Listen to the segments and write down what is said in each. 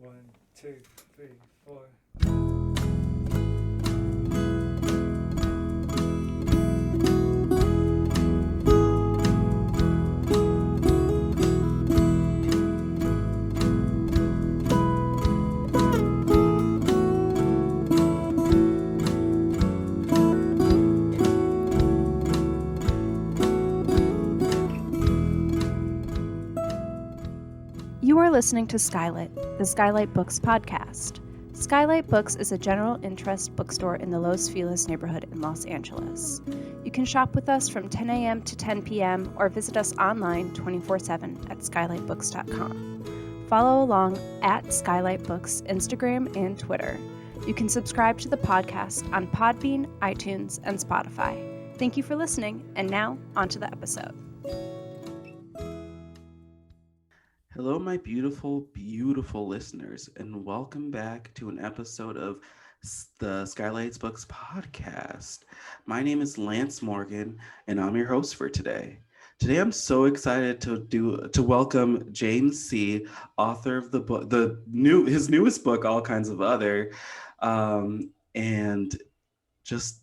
One, two, three, four. You are listening to SKYLIT, the SKYLIT Books podcast. SKYLIT Books is a general interest bookstore in the Los Feliz neighborhood in Los Angeles. You can shop with us from 10 a.m. to 10 p.m. or visit us online 24/7 at skylitbooks.com. Follow along at SKYLIT Books Instagram and Twitter. You can subscribe to the podcast on Podbean, iTunes, and Spotify. Thank you for listening, and now on to the episode. Hello, my beautiful, beautiful listeners, and welcome back to an episode of the SKYLIT Books podcast. My name is Lance Morgan, and I'm your host for today. Today, I'm so excited to welcome James C., author of the book, his newest book, All Kinds of Other, and this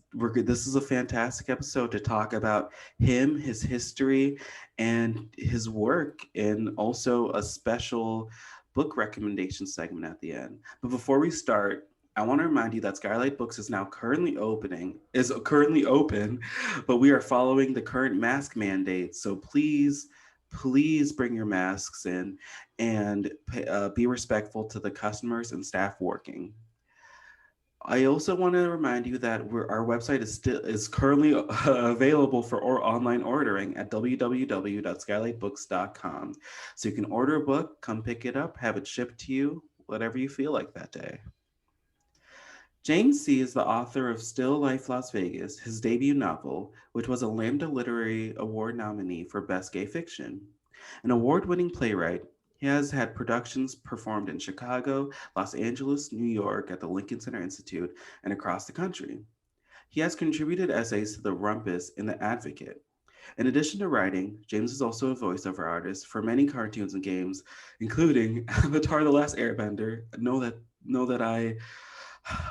is a fantastic episode to talk about him, his history, and his work, and also a special book recommendation segment at the end. But before we start, I want to remind you that SKYLIT Books is currently open, but we are following the current mask mandate. So please bring your masks in and be respectful to the customers and staff working. I also want to remind you that our website is currently available for online ordering at www.skylitbooks.com. So you can order a book, come pick it up, have it shipped to you, whatever you feel like that day. James C. is the author of Still Life Las Vegas, his debut novel, which was a Lambda Literary Award nominee for Best Gay Fiction. An award-winning playwright, he has had productions performed in Chicago, Los Angeles, New York at the Lincoln Center Institute, and across the country. He has contributed essays to The Rumpus and The Advocate. In addition to writing, James is also a voiceover artist for many cartoons and games, including Avatar: The Last Airbender,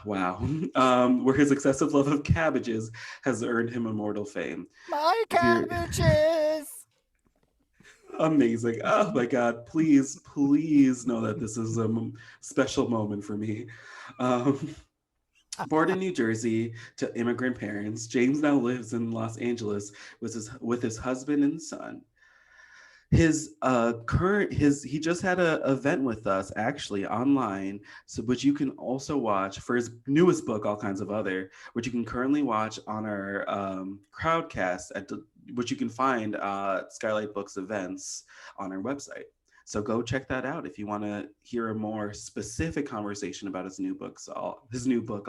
where his excessive love of cabbages has earned him immortal fame. My cabbages! Amazing. Oh my God. Please know that this is a special moment for me. Born in New Jersey to immigrant parents, James now lives in Los Angeles with his husband and son. He just had an event with us actually online, which you can also watch for his newest book, All Kinds of Other, which you can currently watch on our crowdcast which you can find SKYLIT Books events on our website. So go check that out if you want to hear a more specific conversation about his new book, All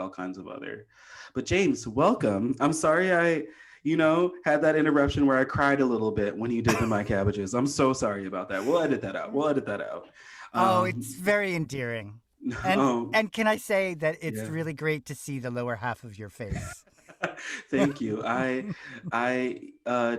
Kinds of Other. But James, welcome. I'm sorry I had that interruption where I cried a little bit when you did the My Cabbages. I'm so sorry about that. We'll edit that out. It's very endearing. And can I say that it's really great to see the lower half of your face? Thank you.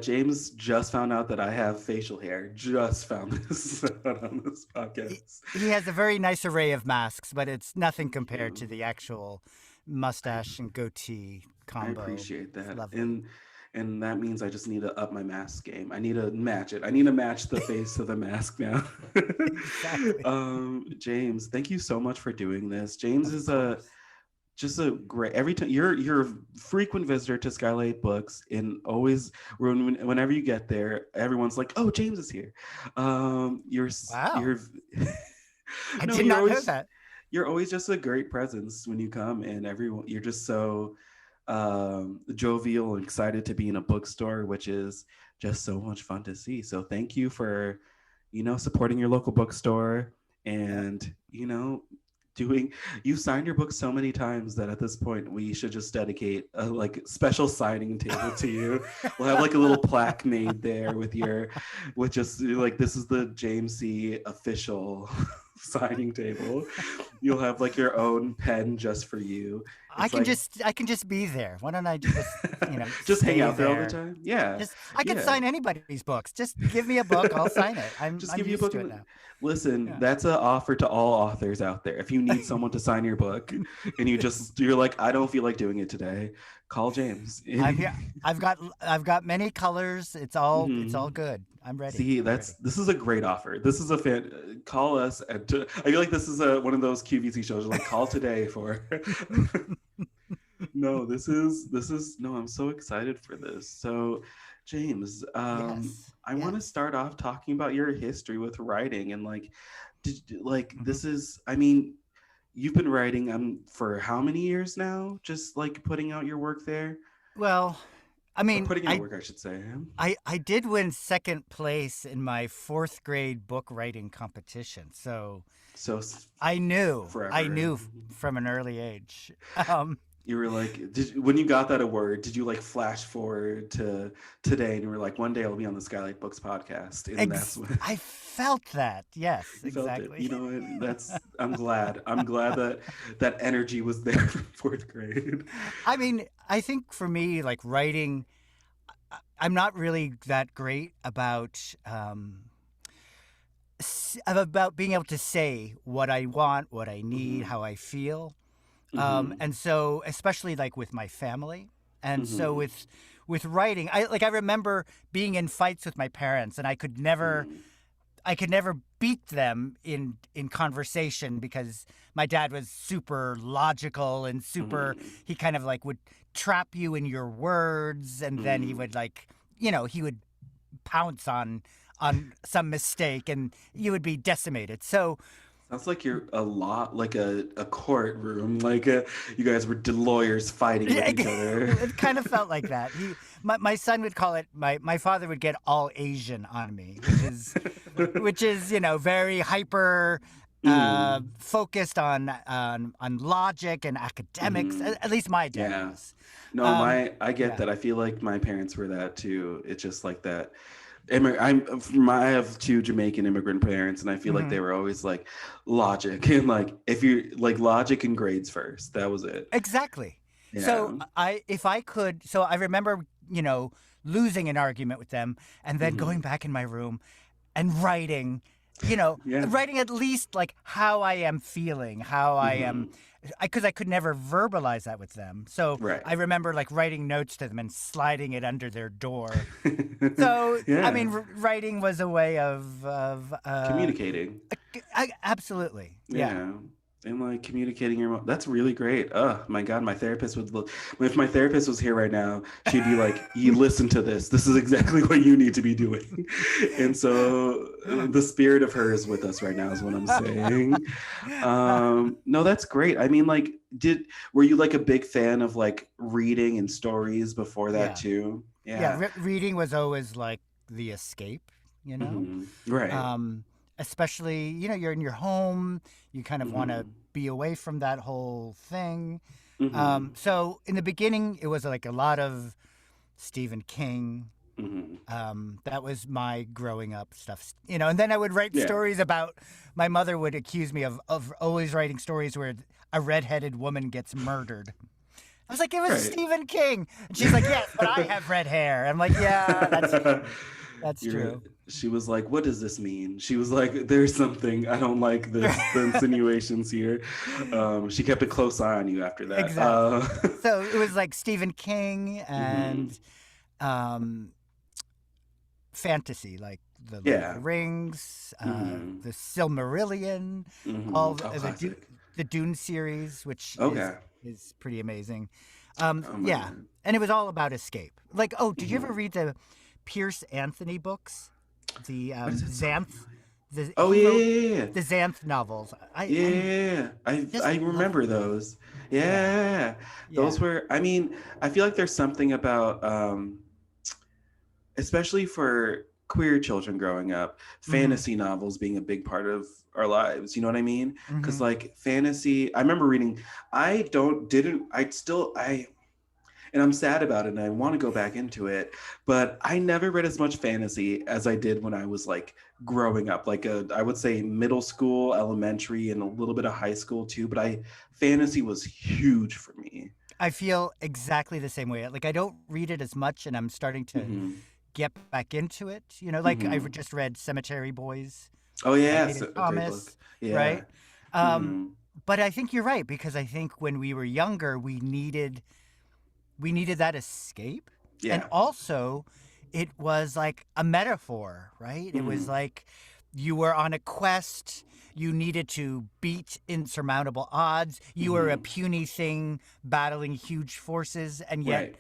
James just found out that I have facial hair. Just found this out on this podcast. He has a very nice array of masks, but it's nothing compared to the actual mustache and goatee combo. I appreciate that. And that means I just need to up my mask game. I need to match it. I need to match the face of the mask now. Exactly. James, thank you so much for doing this. James is just a great, every time you're a frequent visitor to SKYLIT Books, and always whenever you get there, everyone's like, "Oh, James is here." Wow. I did not know that. You're always just a great presence when you come, and you're just so jovial and excited to be in a bookstore, which is just so much fun to see. So thank you for supporting your local bookstore, and you signed your book so many times that at this point we should just dedicate a special signing table to you. We'll have a little plaque made there with just this is the James C. official signing table. You'll have your own pen just for you, I can just be there. Why don't I just, just hang out there all there the time? Yeah. I can sign anybody's books. Just give me a book, I'll sign it. I'm give you a book. to it now. Listen, that's an offer to all authors out there. If you need someone to sign your book and you're like, I don't feel like doing it today, call James. I've got many colors. It's all good. I'm ready. See, this is a great offer. This is a fan. Call us I feel like this is one of those QVC shows. Like, call today for. No, this is no. I'm so excited for this. So, James, I want to start off talking about your history with writing and this is. I mean, you've been writing for how many years now? Just like putting out your work there. Well, I mean, putting in work, I should say. I did win second place in my 4th grade book writing competition. So I knew from an early age. You were like, when you got that award, did you like flash forward to today and you were like, one day I'll be on the SKYLIT Books podcast? And that's when I felt that. Yes, Felt exactly. it. You know, I'm glad. I'm glad that energy was there from 4th grade. I mean, I think for me, like writing, I'm not really that great about being able to say what I want, what I need, how I feel. And so, especially like with my family, and so with writing, I remember being in fights with my parents, and I could never beat them in conversation because my dad was super logical and super. He kind of like would trap you in your words, and then he would he would pounce on some mistake, and you would be decimated. So. Sounds like you're a lot like a courtroom, like you guys were lawyers fighting with each other. It kind of felt like that. My son would call it. My father would get all Asian on me, which is very hyper focused on logic and academics. At least my dad was. No, I get that. I feel like my parents were that too. It's just like that. I have 2 Jamaican immigrant parents, and I feel like they were always like logic and like if you like logic and grades first. That was it. Exactly. Yeah. So I remember losing an argument with them, and then going back in my room and writing. Writing at least like how I am feeling, how I am, because I could never verbalize that with them. So I remember like writing notes to them and sliding it under their door. So I mean, writing was a way of communicating. Absolutely, yeah. And like communicating that's really great. Oh my God, my therapist if my therapist was here right now, she'd be like, you listen to this is exactly what you need to be doing. And so the spirit of her is with us right now is what I'm saying. No, that's great. I mean, like, were you like a big fan of like reading and stories before that too? Reading was always like the escape, right. Especially, you're in your home, you kind of want to be away from that whole thing. So in the beginning, it was like a lot of Stephen King. That was my growing up stuff, and then I would write stories about, my mother would accuse me of always writing stories where a redheaded woman gets murdered. I was like, it was Stephen King. And she's like, yes, but I have red hair. I'm like, yeah, that's true. She was like, what does this mean? She was like, there's something. I don't like the insinuations here. She kept a close eye on you after that. Exactly. So it was like Stephen King and fantasy, like the Lord of the Rings, the Silmarillion, all the Dune series, which is pretty amazing. And it was all about escape. Like, did you ever read the Pierce Anthony books? The Xanth. The Xanth novels. I remember those. Yeah. Those were. I mean, I feel like there's something about, especially for queer children growing up, fantasy novels being a big part of our lives. You know what I mean? Because like fantasy, I remember reading. And I'm sad about it, and I want to go back into it, but I never read as much fantasy as I did when I was like growing up, like I would say middle school, elementary, and a little bit of high school too. But fantasy was huge for me. I feel exactly the same way. Like I don't read it as much, and I'm starting to Mm-hmm. get back into it. You know, like Mm-hmm. I've just read Cemetery Boys Oh by yeah, Hayden a great book. Thomas, Yeah. right? Um, Mm-hmm. but I think you're right because I think when we were younger, we needed that escape, and Yeah. also it was like a metaphor, right? It was Mm-hmm. like you were on a quest. You needed to beat insurmountable odds. You were a Mm-hmm. puny thing battling huge forces, and yet Right.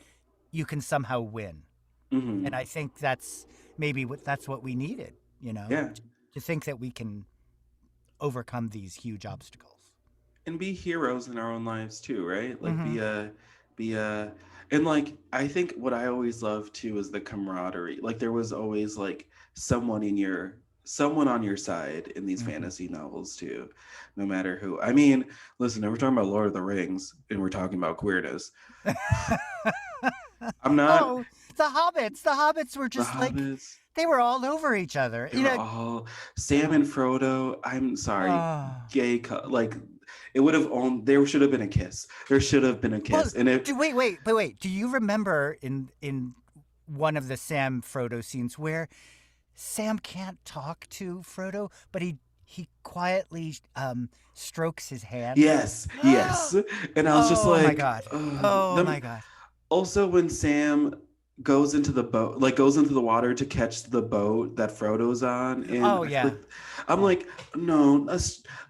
you can somehow win. Mm-hmm. And I think that's maybe that's what we needed, Yeah. to think that we can overcome these huge obstacles. And be heroes in our own lives too, right? Like Mm-hmm. be a and like I think what I always love too is the camaraderie. Like there was always like someone on your side in these Mm-hmm. fantasy novels too, no matter who. I mean, listen, if we're talking about Lord of the Rings and we're talking about queerness, I'm not Oh, the hobbits. The hobbits were the just like hobbits. they were all over each other. They were all Sam and Frodo. I'm sorry, Oh. like it would have owned. There should have been a kiss. There should have been a Well, kiss. And if wait. Do you remember in one of the Sam Frodo scenes where Sam can't talk to Frodo, but he quietly strokes his hand? yes, yes, and I was just Oh my like, god. ugh. Oh my god. Also, when Sam goes into the boat, like goes into the water to catch the boat that Frodo's on, and Oh yeah. I'm Yeah. like, no,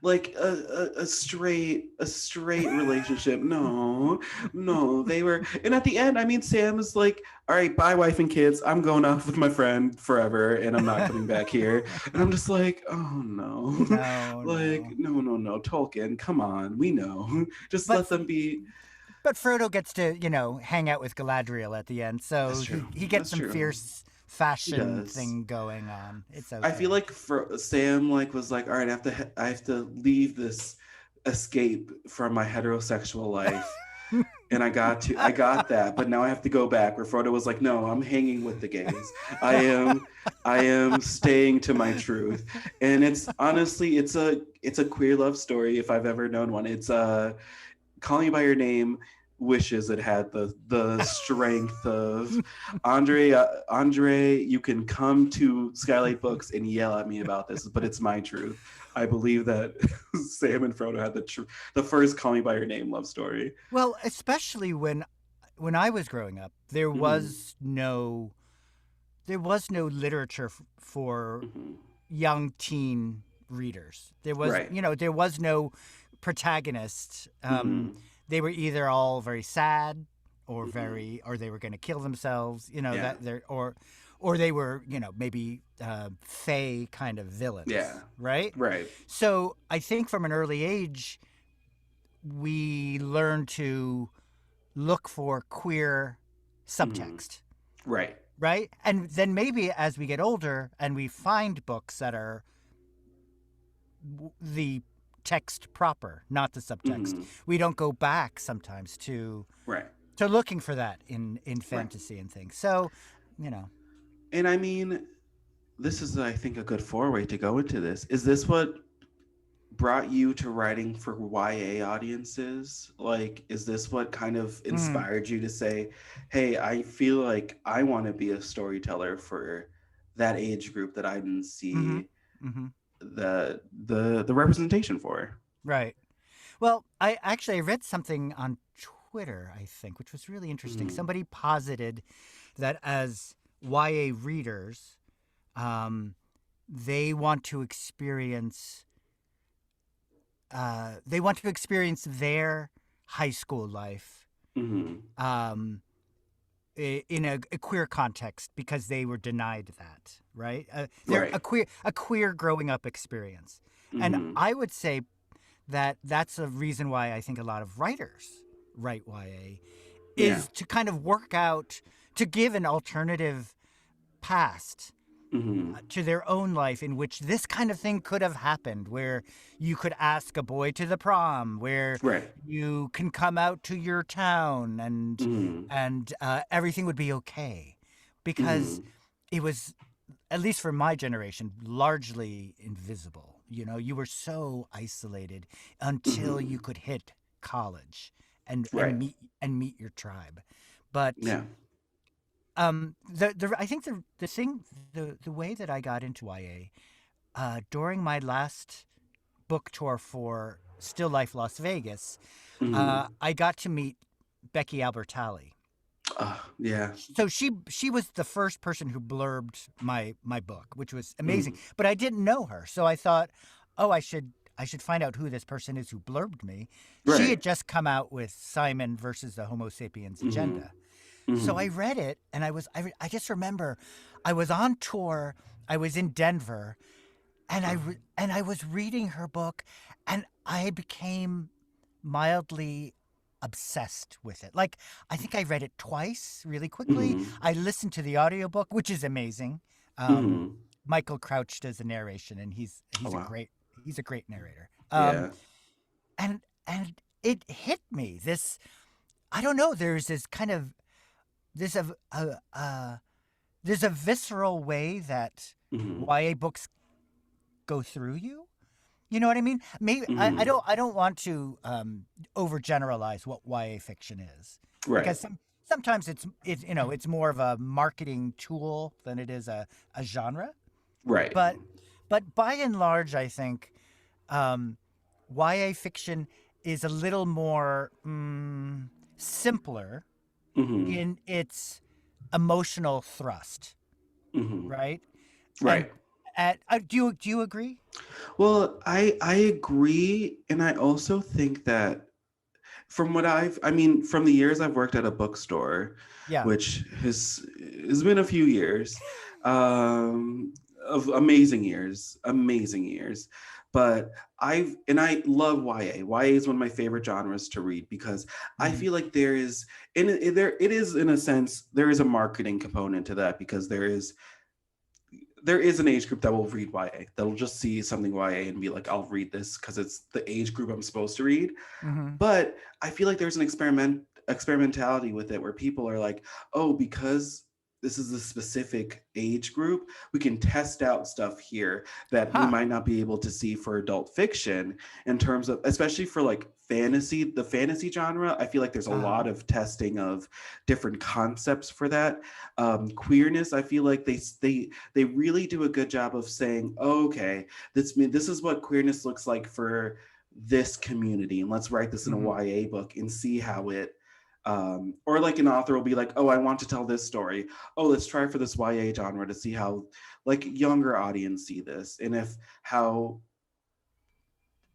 like a straight relationship. No, no, they were, and at the end, I mean, Sam is like, all right, bye, wife and kids. I'm going off with my friend forever, and I'm not coming back here. And I'm just like, oh no, No, like no. no, Tolkien, come on, we know, just But let them be. but Frodo gets to, hang out with Galadriel at the end, so That's true. he gets That's some true. fierce He fashion does. thing going on. It's I feel okay. like Sam like was like, all right, I have to leave this escape from my heterosexual life, and I got that, but now I have to go back. Where Frodo was like, no, I'm hanging with the gays. I am staying to my truth, and it's honestly, it's a queer love story if I've ever known one. It's Calling You by Your Name wishes it had the strength of Andre. You can come to Skylight Books and yell at me about this, but it's my truth. I believe that Sam and Frodo had the first Call Me by Your Name love story. Well, especially when I was growing up, there was no literature for Mm-hmm. young teen readers. There was, Right. there was no protagonist. Mm-hmm. They were either all very sad or Mm-hmm. or they were going to kill themselves. Yeah. That they're or they were, maybe fey kind of villains. Yeah. Right. Right. So I think from an early age, we learn to look for queer subtext. Right. Right. And then maybe as we get older and we find books that are the text proper, not the subtext, Mm-hmm. we don't go back sometimes to Right. looking for that in fantasy and things. So, And I mean, this is, I think, a good foray to go into this. Is this what brought you to writing for YA audiences? Like, is this what kind of inspired you to say, hey, I feel like I want to be a storyteller for that age group that I didn't see the representation for? Right. Well, I read something on Twitter, I think, which was really interesting. Mhm. Somebody posited that as YA readers, they want to experience their high school life Mm-hmm. in a queer context because they were denied that, right? They're Right. a queer growing up experience. Mm-hmm. And I would say that that's a reason why I think a lot of writers write YA is to kind of work out, to give an alternative past Mm-hmm. to their own life in which this kind of thing could have happened, where you could ask a boy to the prom, where Right. you can come out to your town and Mm-hmm. everything would be okay, because it was, at least for my generation, largely invisible. You were so isolated until you could hit college, Right. meet your tribe. But Yeah. I think the way that I got into YA during my last book tour for Still Life Las Vegas, I got to meet Becky Albertalli. Yeah. So she was the first person who blurbed my book, which was amazing. But I didn't know her, so I thought, oh, I should find out who this person is who blurbed me. Right. She had just come out with Simon versus the Homo sapiens agenda. So I read it, and I just remember I was on tour. I was in Denver, and I was reading her book, and I became mildly obsessed with it. Like, I think I read it twice really quickly. I listened to the audiobook, which is amazing. Michael Crouch does the narration, and he's a great narrator. Yeah. And it hit me. This, I don't know. There's this kind of there's a visceral way that YA books go through you. You know what I mean? Maybe I don't want to overgeneralize what YA fiction is, Right. because sometimes it's more of a marketing tool than it is a genre. Right. But by and large, I think YA fiction is a little more simpler in its emotional thrust, right? Right. Do you agree? Well, I agree, and I also think that from the years I've worked at a bookstore, which has been a few years, of amazing years, but I love YA. YA is one of my favorite genres to read because I feel like there is in a sense there is a marketing component to that, because there is an age group that will read YA, that'll just see something YA and be like, I'll read this because it's the age group I'm supposed to read. But I feel like there's an experimentality with it where people are like, oh, because this is a specific age group, we can test out stuff here that we might not be able to see for adult fiction, in terms of, especially for like the fantasy genre. I feel like there's a lot of testing of different concepts for that. Queerness, I feel like they really do a good job of saying, oh, okay, this is what queerness looks like for this community, and let's write this in a YA book and see how it or like an author will be like, oh, I want to tell this story. Oh, let's try for this YA genre to see how like younger audience see this, and if how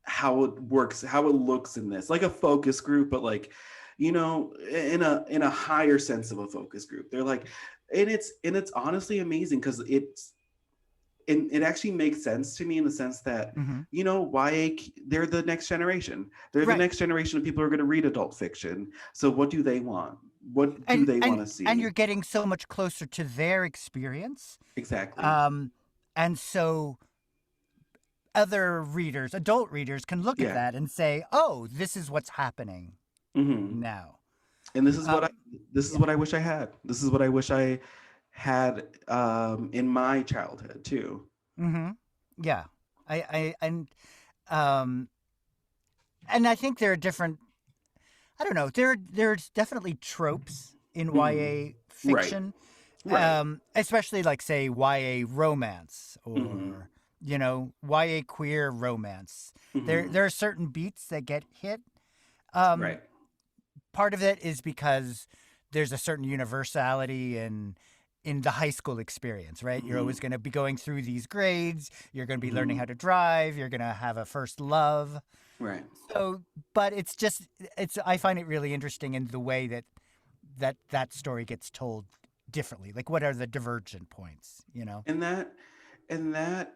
it works, how it looks in this, like a focus group, but like, you know, in a higher sense of a focus group. They're like, and it's honestly amazing because it actually makes sense to me in the sense that, you know, YA, they're the next generation. They're the next generation of people who are going to read adult fiction. So what do they want? What do they want to see? And you're getting so much closer to their experience. Exactly. And so other readers, adult readers, can look at that and say, oh, this is what's happening now. And this is what I wish I had. This is what I wish I had in my childhood too. Yeah. And I think there are different, I don't know, there's definitely tropes in YA fiction. Right. Especially like, say, YA romance or you know, YA queer romance. There are certain beats that get hit. Right. Part of it is because there's a certain universality in the high school experience, right? You're always going to be going through these grades. You're going to be learning how to drive. You're going to have a first love. Right. So, but I find it really interesting in the way that story gets told differently. Like, what are the divergent points, you know? And that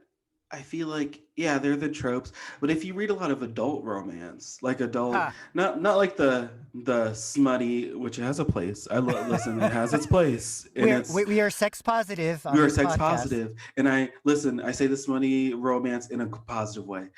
I feel like, yeah, they're the tropes. But if you read a lot of adult romance, like not like the smutty, which has a place. Listen, it has its place. And we are sex positive. We are sex positive. And I say the smutty romance in a positive way.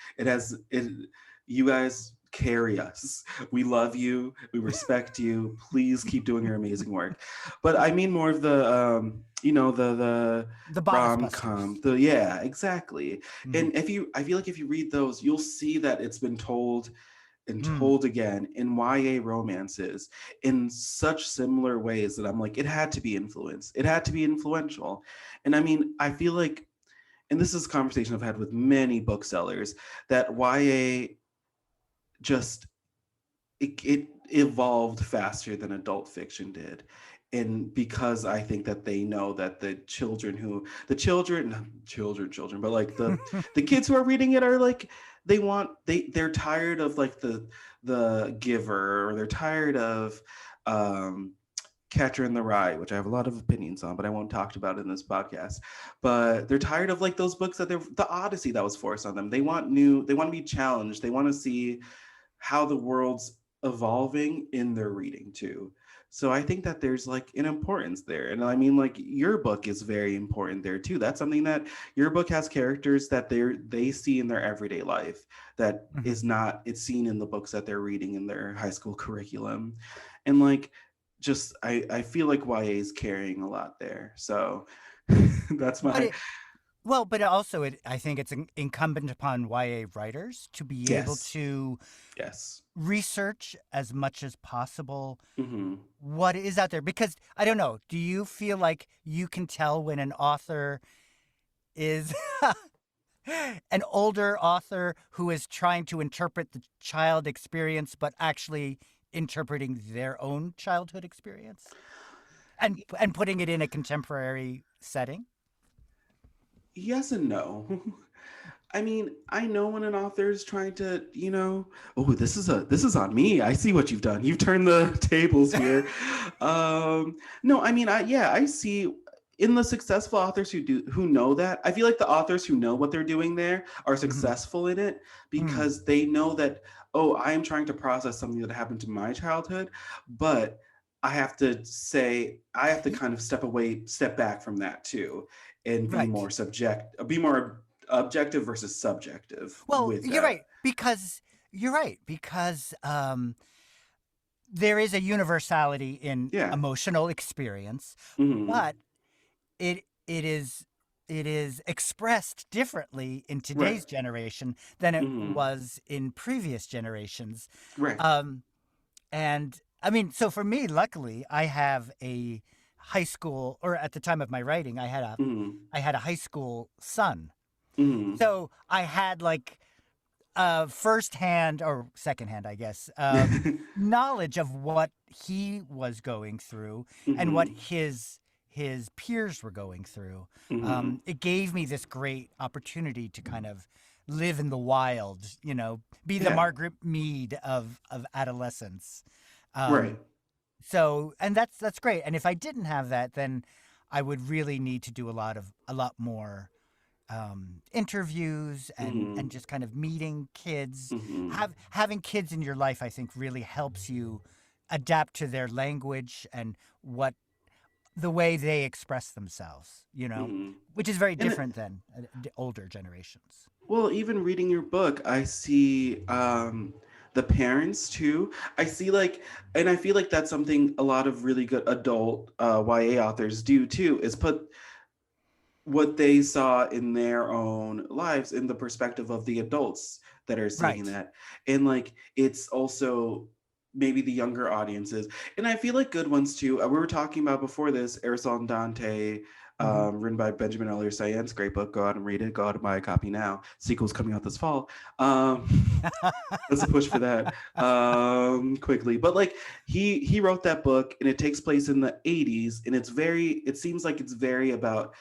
You guys carry us. We love you. We respect you. Please keep doing your amazing work. But I mean more of the the rom-com. Yeah, exactly. And I feel like if you read those, you'll see that it's been told and told again in YA romances in such similar ways that I'm like, it had to be influenced. It had to be influential. And I mean, I feel like, and this is a conversation I've had with many booksellers, that YA just, it evolved faster than adult fiction did. And because I think that they know that the children, but like the kids who are reading it are like, they're tired of like the Giver, or they're tired of Catcher in the Rye, which I have a lot of opinions on, but I won't talk about it in this podcast. But they're tired of like those books the Odyssey that was forced on them. They want to be challenged. They want to see how the world's evolving in their reading too. So I think that there's like an importance there. And I mean, like, your book is very important there too. That's something that your book has characters that they see in their everyday life that is not, it's seen in the books that they're reading in their high school curriculum. And like, just, I feel like YA is carrying a lot there. So that's my... But also, I think it's incumbent upon YA writers to be able to research as much as possible what is out there. Because, I don't know, do you feel like you can tell when an author is an older author who is trying to interpret the child experience, but actually interpreting their own childhood experience and putting it in a contemporary setting? Yes and no. I mean, I know when an author is trying to, oh, this is on me. I see what you've done. You've turned the tables here. No, I mean, I see in the successful authors who know that. I feel like the authors who know what they're doing there are successful in it because they know that, oh, I am trying to process something that happened to my childhood, but I have to kind of step back from that too, and be more objective versus subjective. Well, you're right, because there is a universality in emotional experience, but it is expressed differently in today's generation than it was in previous generations. Right. And I mean, so for me, luckily, I have a high school, or at the time of my writing, I had a high school son. So I had like firsthand or secondhand, I guess, knowledge of what he was going through and what his peers were going through. It gave me this great opportunity to kind of live in the wild, be the Margaret Mead of adolescence. Right. So, and that's great. And if I didn't have that, then I would really need to do a lot more interviews and just kind of meeting kids. Having kids in your life, I think, really helps you adapt to their language and the way they express themselves, which is very different than older generations. Well, even reading your book, I see the parents too. I see and I feel like that's something a lot of really good adult YA authors do too, is put what they saw in their own lives in the perspective of the adults that are seeing that. And like, it's also maybe the younger audiences. And I feel like good ones too. We were talking about before this, Erisol and Dante, written by Benjamin Elliott Science. Great book. Go out and read it. Go out and buy a copy now. Sequel's coming out this fall. Let's push for that quickly. But like, he wrote that book, and it takes place in the 80s, and it seems like it's very about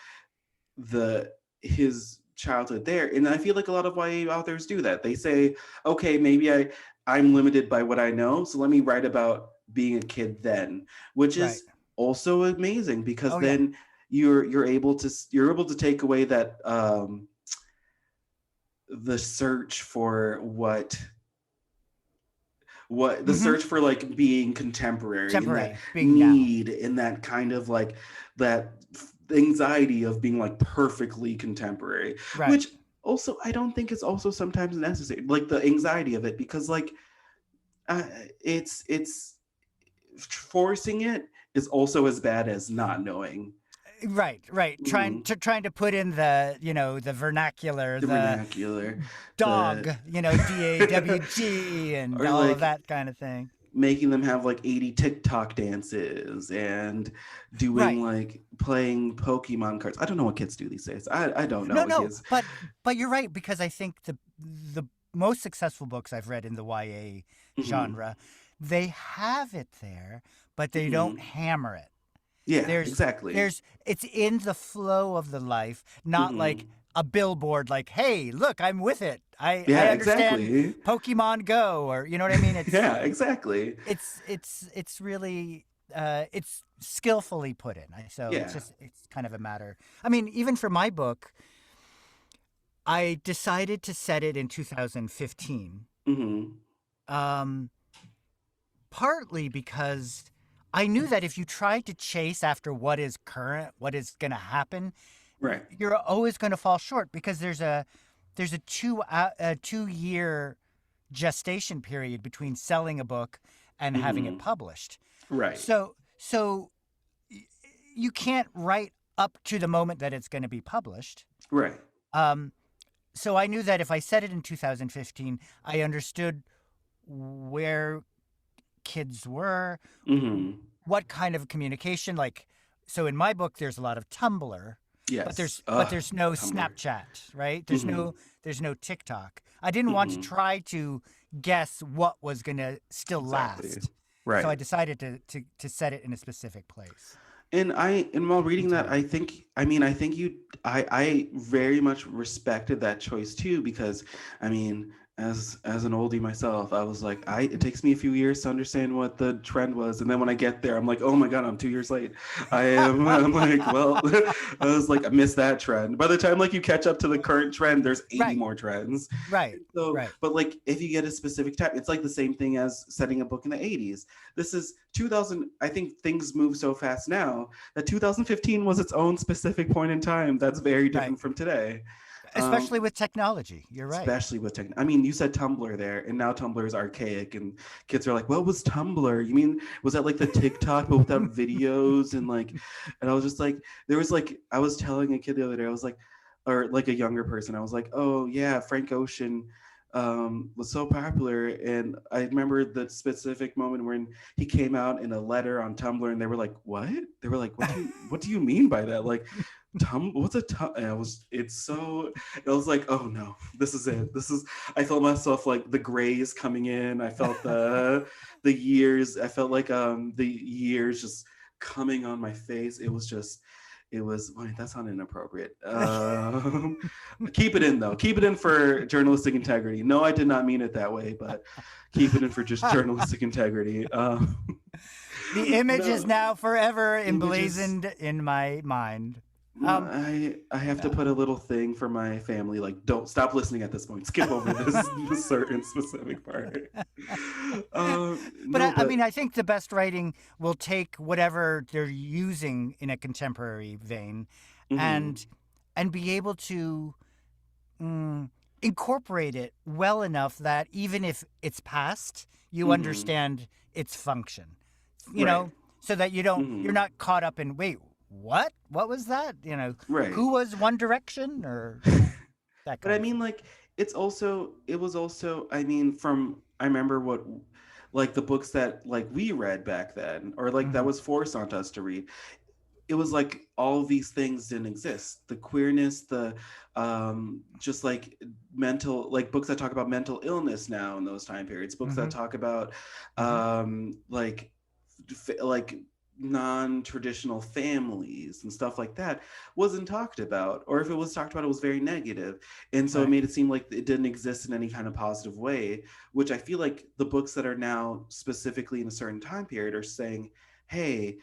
his childhood there. And I feel like a lot of YA authors do that. They say, okay, maybe I'm limited by what I know, so let me write about being a kid then, which is also amazing, because then you're able to take away that the search for the search for like being contemporary and that being need and that kind of like that anxiety of being like perfectly contemporary, which also I don't think is also sometimes necessary, like the anxiety of it, because like it's forcing it is also as bad as not knowing. Right. Mhm. Trying to put in the, the vernacular, The the vernacular, dog, the DAWG and or all of like that kind of thing. making them have like 80 TikTok dances and doing Right. like playing Pokemon cards. I don't know what kids do these days. I don't know No, what no, kids. but you're right, because I think the most successful books I've read in the YA Hmm. genre, they have it there, but they don't Hmm. hammer it. Yeah, There's exactly. it's in the flow of the life, not like Hmm. a billboard like, "Hey, look, I'm with it. I Yeah, understand exactly. Pokemon Go," or you know what I mean? Yeah, exactly. It's really it's skillfully put in. So Yeah. it's kind of a matter. I mean, even for my book, I decided to set it in 2015. Hmm. Um, Partly because I knew that if you tried to chase after what is current, what is going to happen, Right. you're always going to fall short, because there's a 2 year gestation period between selling a book and having it Hmm. published. Right. So you can't write up to the moment that it's going to be published. Right. Um, so I knew that if I set it in 2015, I understood where kids were, Hmm. what kind of communication. Like, so in my book, there's a lot of Tumblr, but Yes. there's no Tumblr. Snapchat, right? Hmm. There's no TikTok. I didn't want to Hmm. try to guess what was gonna still Exactly. last, so I Right. decided to set it in a specific place And while and reading that, time. I think I very much respected that choice too, because I mean, as an oldie myself, I was like, it takes me a few years to understand what the trend was, and then when I get there, I'm like, oh my god, I'm 2 years late. I'm like, well, I was like, I missed that trend. By the time like you catch up to the current trend, there's 80 Right, more trends. right, So, right. but like if you get a specific time, it's like the same thing as setting a book in the 80s. This is 2000. I think things move so fast now that 2015 was its own specific point in time that's very Right. different from today. Especially Um, with technology. You're right. especially with tech. I mean, you said Tumblr there, and now Tumblr is archaic, and kids are like, "What was Tumblr? You mean was that like the TikTok but without videos?" And like, and I was just like, there was like, I was telling a kid the other day, I was like, or like a younger person, I was like, "Oh yeah, Frank Ocean." Was so popular, and I remember the specific moment when he came out in a letter on Tumblr, and they were like, "What?" They were like, what do you mean by that?" Like, what's a tum? And it's so. I was like, oh no, this is it. This is. I felt myself like the grays coming in. I felt the years. I felt like the years just coming on my face. It was just. It was. Wait, that's not inappropriate. Keep it in though. Keep it in for journalistic integrity. No, I did not mean it that way, but keep it in for just journalistic integrity. The image is No, now forever images. emblazoned in my mind. No, Um, I have to put a little thing for my family. Like, don't stop listening at this point. Skip over this certain specific part. but No, I mean, but I think the best writing will take whatever they're using in a contemporary vein, mhm, and be able to mm, incorporate it well enough that even if it's past, you mhm, understand its function. You right, know, so that you're mhm, not caught up in, wait, what was that? right. Who was One Direction, or that But I kind of mean, thing. like, it was also, I mean, I remember what, like, the books that, like, we read back then, or, like, that Hmm. was forced onto us to read. It was like all these things didn't exist. The queerness, the, just like mental, like books that talk about mental illness now in those time periods, books that Hmm. talk about, Hmm. like, like non-traditional families and stuff like that wasn't talked about, or if it was talked about, it was very negative, and so it Right. made it seem like it didn't exist in any kind of positive way, which I feel like the books that are now specifically in a certain time period are saying, hey,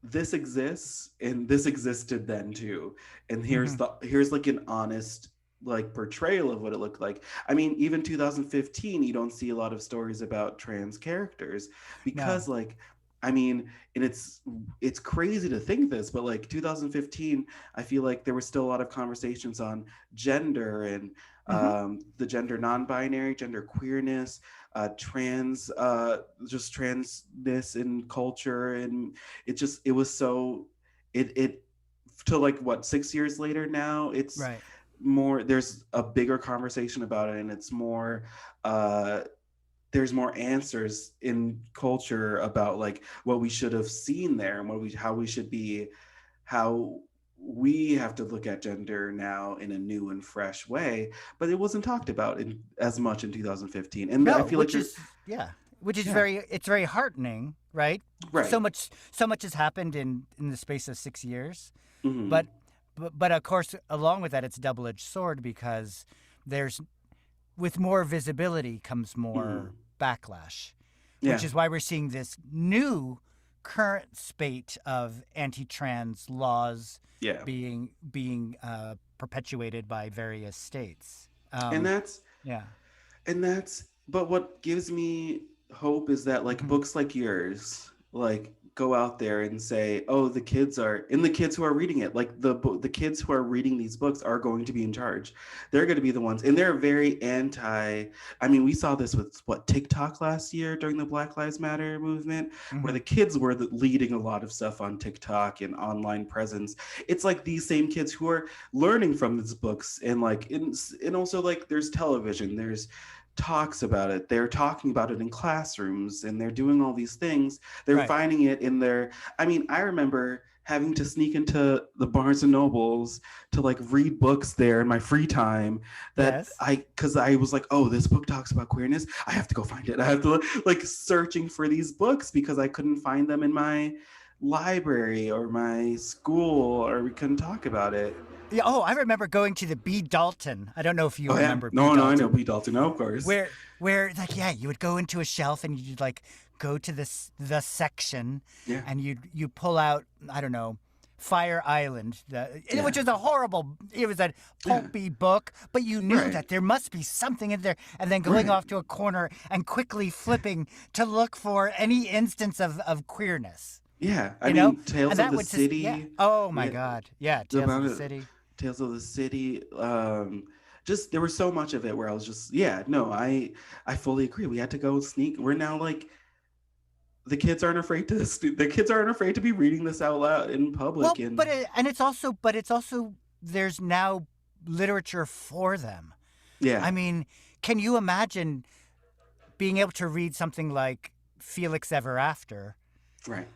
this exists and this existed then too, and Hmm. here's like an honest like portrayal of what it looked like. I mean, even 2015, you don't see a lot of stories about trans characters, because No. like, I mean, and it's crazy to think this, but like 2015, I feel like there was still a lot of conversations on gender and Hmm. the gender non-binary, gender queerness, trans, just transness in culture, and it was so, it to like what 6 years later now, it's Right. more, there's a bigger conversation about it, and it's more there's more answers in culture about like what we should have seen there, and how we should be, how we have to look at gender now in a new and fresh way, but it wasn't talked about as much in 2015. And No, I feel like which is Yeah. very heartening, right? Right. So much has happened in the space of 6 years, Mhm. but of course, along with that, it's a double-edged sword because there's with more visibility comes more backlash, Yeah. which is why we're seeing this new current spate of anti-trans laws Yeah. being perpetuated by various states. And that's Yeah. but what gives me hope is that like Mhm. books like yours like go out there and say, oh, the kids who are reading it, like the kids who are reading these books are going to be in charge. They're going to be the ones, and they're very I mean, we saw this with TikTok last year during the Black Lives Matter movement, where the kids were leading a lot of stuff on TikTok and online presence. It's like these same kids who are learning from these books, and like and also like there's television, there's talks about it, they're talking about it in classrooms, and they're doing all these things. They're Right. finding it in their, I mean, I remember having to sneak into the Barnes and Nobles to like read books there in my free time that Yes. because I was like, oh, this book talks about queerness, I have to go find it. I have to like searching for these books because I couldn't find them in my library or my school, or we couldn't talk about it. Yeah, oh, I remember going to the B. Dalton. I don't know if you Oh yeah, remember B. no, Dalton. I know B. Dalton, no, of course. Where like you would go into a shelf and you'd like go to the section, Yeah. and you pull out, I don't know, Fire Island, Yeah. which was it was a pulpy book, but you knew Right. that there must be something in there, and then going Right. off to a corner and quickly flipping to look for any instance of queerness. Yeah, I You mean, know? Tales And of that the would just- City. yeah. Oh my Yeah. God. Yeah, Tales of the City. Tales of the City. Just there was so much of it where I was just, yeah, no, I fully agree. We had to go sneak. We're now like the kids aren't afraid to be reading this out loud in public. Well, And but it's also there's now literature for them. yeah, I mean, can you imagine being able to read something like Felix Ever After right.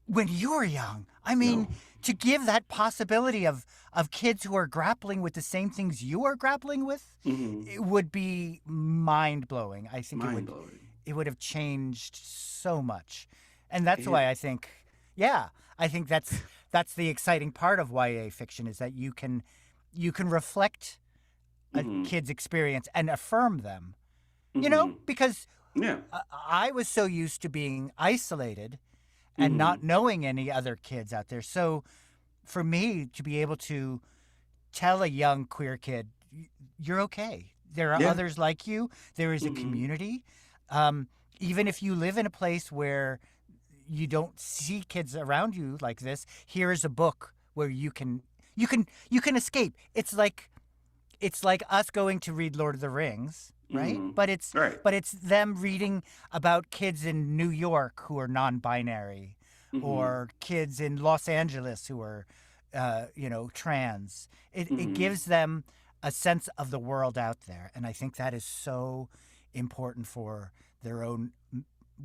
when you were young? I mean, No. to give that possibility of kids who are grappling with the same things you are grappling with, Mhm. it would be mind blowing. I think Mind blowing. it would have changed so much, and that's Yeah. why I think, I think that's the exciting part of YA fiction, is that you can reflect a Mhm. kid's experience and affirm them. You know, Mhm. because Yeah. I was so used to being isolated and Mhm. not knowing any other kids out there. So for me to be able to tell a young queer kid, you're okay. There are Yeah. others like you. There is a Mhm. community. Even if you live in a place where you don't see kids around you like this, here is a book where you can escape. It's like us going to read Lord of the Rings, right? Mhm. But it's them reading about kids in New York who are non-binary, Mhm. or kids in Los Angeles who are, trans. It Mhm. gives them a sense of the world out there, and I think that is so important for their own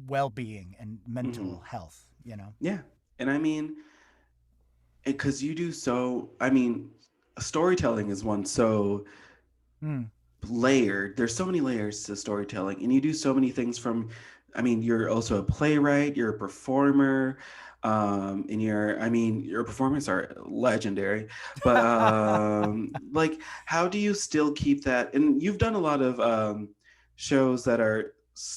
well-being and mental health. You know. Yeah. And I mean, because you do so, I mean, storytelling is one so Mm. layered. There's so many layers to storytelling, and you do so many things from, I mean, you're also a playwright, you're a performer, and your performances are legendary. But like, how do you still keep that? And you've done a lot of shows that are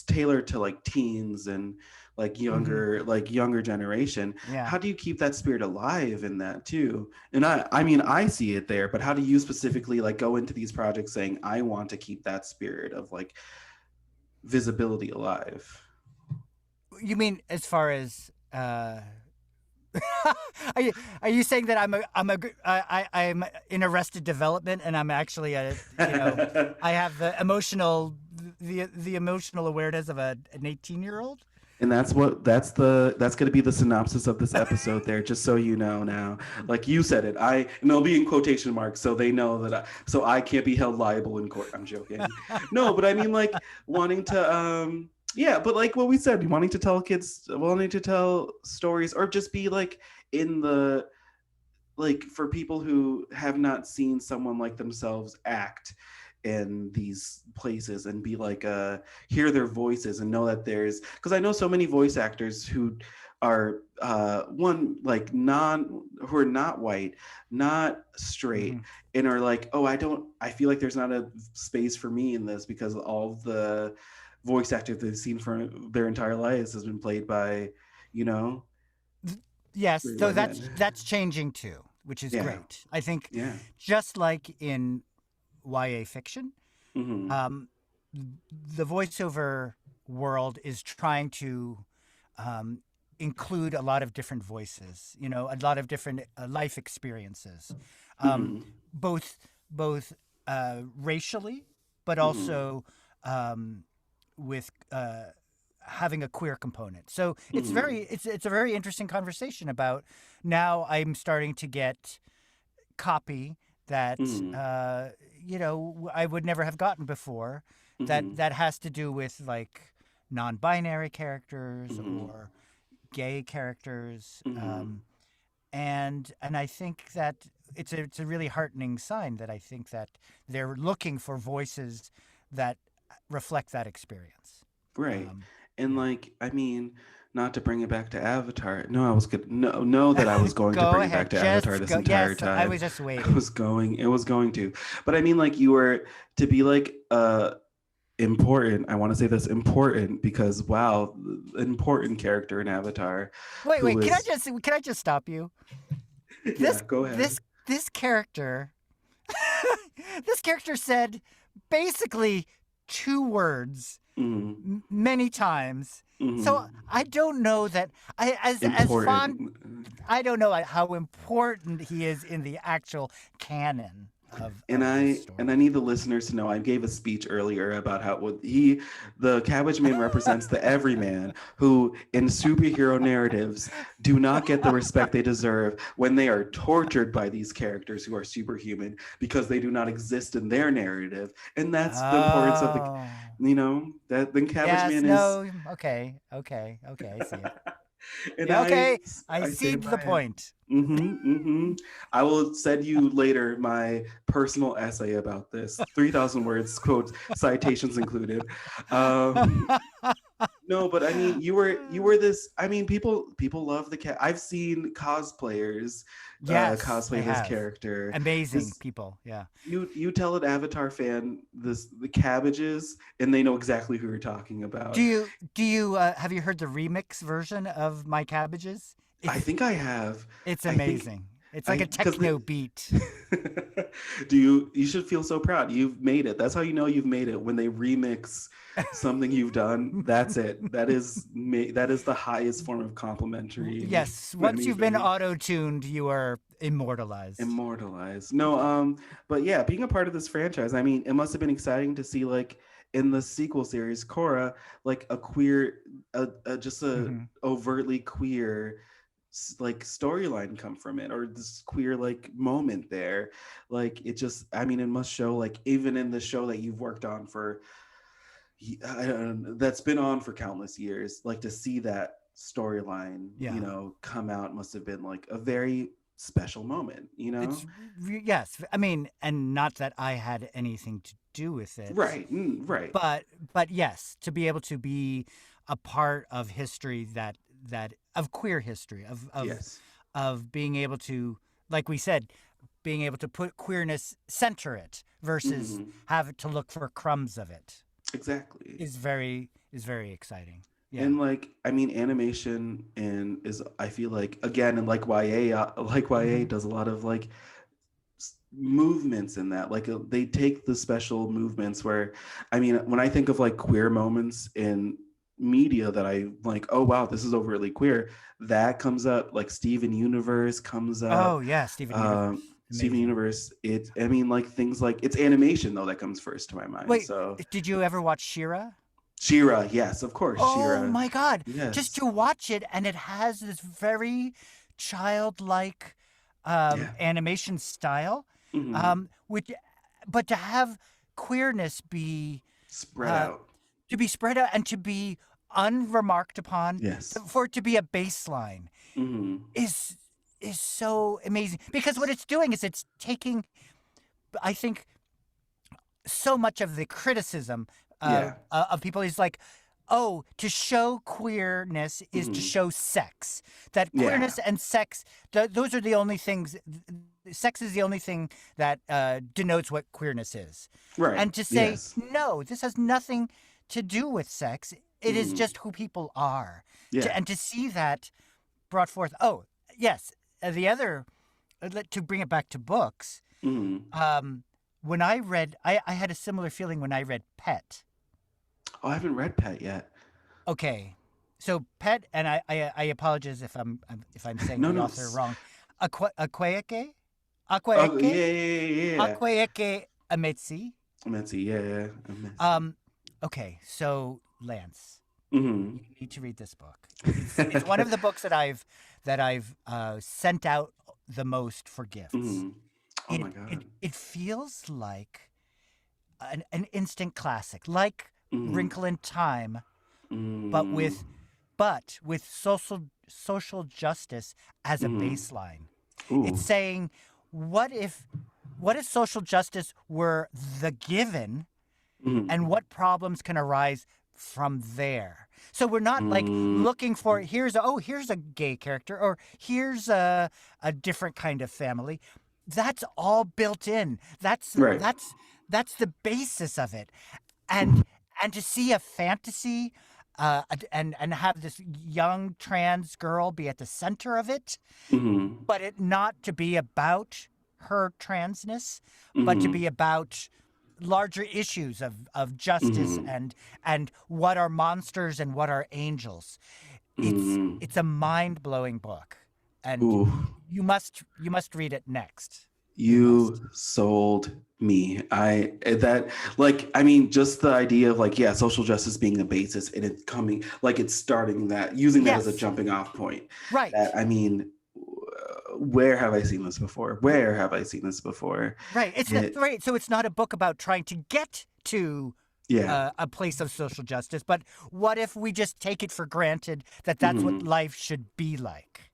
tailored to like teens and like younger generation. Yeah. How do you keep that spirit alive in that too? And I mean, I see it there, but how do you specifically like go into these projects saying, I want to keep that spirit of like visibility alive? You mean as far as are you saying that I'm in Arrested Development, and I'm actually I have the emotional awareness of an 18-year-old? And that's going to be the synopsis of this episode there, just so you know now. Like you said it, and it'll be in quotation marks so they know that I can't be held liable in court. I'm joking. No, but I mean like wanting to yeah, but like what we said, wanting to tell stories, or just be like in the, like, for people who have not seen someone like themselves act in these places, and be like hear their voices and know that because I know so many voice actors who are who are not white, not straight, and are like, oh, I feel like there's not a space for me in this, because all the voice actors they've seen for their entire lives has been played by, Yes, so that's changing too, which is great. I think just like in YA fiction, the voiceover world is trying to include a lot of different voices, a lot of different life experiences, both racially, but also with having a queer component. So it's a very interesting conversation about, now I'm starting to get copy that I would never have gotten before, that has to do with like non-binary characters or gay characters, and I think that it's a really heartening sign that I think that they're looking for voices that reflect that experience. Right. And like, I mean, not to bring it back to Avatar. No, I was good. No, that I was going to bring it back to Avatar this entire time. I was just waiting. It was going to. But I mean, like, you were to be like important. I want to say this, important, because wow, important character in Avatar. Wait, can I just stop you? Go ahead. This character this character said basically 2 words many times. So I don't know that I don't know how important he is in the actual canon of the story. And I need the listeners to know, I gave a speech earlier about how the Cabbage Man represents the everyman who in superhero narratives do not get the respect they deserve when they are tortured by these characters who are superhuman, because they do not exist in their narrative. And that's the importance of that the Cabbage Man is. Okay, I see it. And I see the point. I will send you later my personal essay about this, 3,000 words, quotes, citations included. No, but I mean, you were this. I mean, people love the cat. I've seen cosplayers cosplay this character. Amazing people, yeah. You tell an Avatar fan the cabbages, and they know exactly who you're talking about. Do you have you heard the remix version of My Cabbages? I think I have. It's amazing. It's like a techno beat. You should feel so proud. You've made it. That's how you know you've made it, when they remix something you've done. That's it. That is the highest form of complimentary. Yes. Once you've been auto-tuned, you are immortalized. No, but yeah, being a part of this franchise, I mean, it must have been exciting to see, like, in the sequel series, Korra, like a queer, overtly queer, like, storyline come from it, or this queer, like, moment there. Like, it just, I mean, it must show, like, even in the show that you've worked on for, that's been on for countless years, like, to see that storyline, come out must have been like a very special moment, Yes, I mean, and not that I had anything to do with it, right. But yes, to be able to be a part of history that of queer history, of being able to, like we said, being able to put queerness, center it, versus have to look for crumbs of it. Exactly. Is very exciting. Yeah. And like, I mean, animation is, I feel like, again, and like YA does a lot of like movements in that, like they take the special movements where, I mean, when I think of like queer moments in media that I like, oh wow, this is overtly queer, that comes up, like Steven Universe comes up. Oh yeah, Steven Universe. Steven Universe. I mean, like things like, it's animation though that comes first to my mind. Wait, so did you ever watch She-Ra? She-Ra, yes, of course, Oh She-Ra. my God. Just Yes. to watch it, and it has this very childlike Yeah. animation style, Hmm. which, but to have queerness be Spread uh, out. to be spread out and to be unremarked upon, Yes. for it to be a baseline Hmm. is is so amazing, because what it's doing is it's taking, I think, so much of the criticism Yeah. of people is like, oh, to show queerness is to Hmm. show sex. That Yeah. queerness and sex, those are the only things. Sex is the only thing that denotes what queerness is. Right. And to say, Yes. no, this has nothing to do with sex. It is Hmm. just who people are. Yeah. And to see that brought forth. Oh, yes. The other, to bring it back to books, Hmm. when I read, I had a similar feeling when I read Pet. Oh, I haven't read Pet yet. Okay, so Pet, and I apologize if I'm saying No, the no. author wrong. Aquaeke, Oh, Aquaeke, yeah, yeah, yeah, yeah. Aquaeke Ametsi. Metzi, yeah, yeah. Metzi. Okay, so Lance, Hmm. you need to read this book. It's one of the books that I've sent out the most for gifts. Hmm. Oh my God. It feels like an instant classic, like Hmm. Wrinkle in Time, but Mm. with social justice as a Mm. baseline. It's Ooh. saying, what if social justice were the given, Mm. and what problems can arise from there? So we're not like Mm. looking for, here's a gay character, or here's a different kind of family. That's all built in. Right. That's the basis of it. And to see a fantasy, and have this young trans girl be at the center of it, Mm. but it not to be about her transness, but to Mm. be about larger issues of justice, Mm. and what are monsters and what are angels. Mm. It's a mind-blowing book, and Ooh. you must read it next. You You must. sold me. I mean, just the idea of like, yeah, social justice being the basis and it's coming, like it's starting that, using that as a Yes. jumping off point. Right. That, I mean, where have I seen this before? Where have I seen this before? Right. It's not, It, right. So it's not a book about trying to get to yeah. a place of social justice, but what if we just take it for granted that that's what Mhm. life should be like,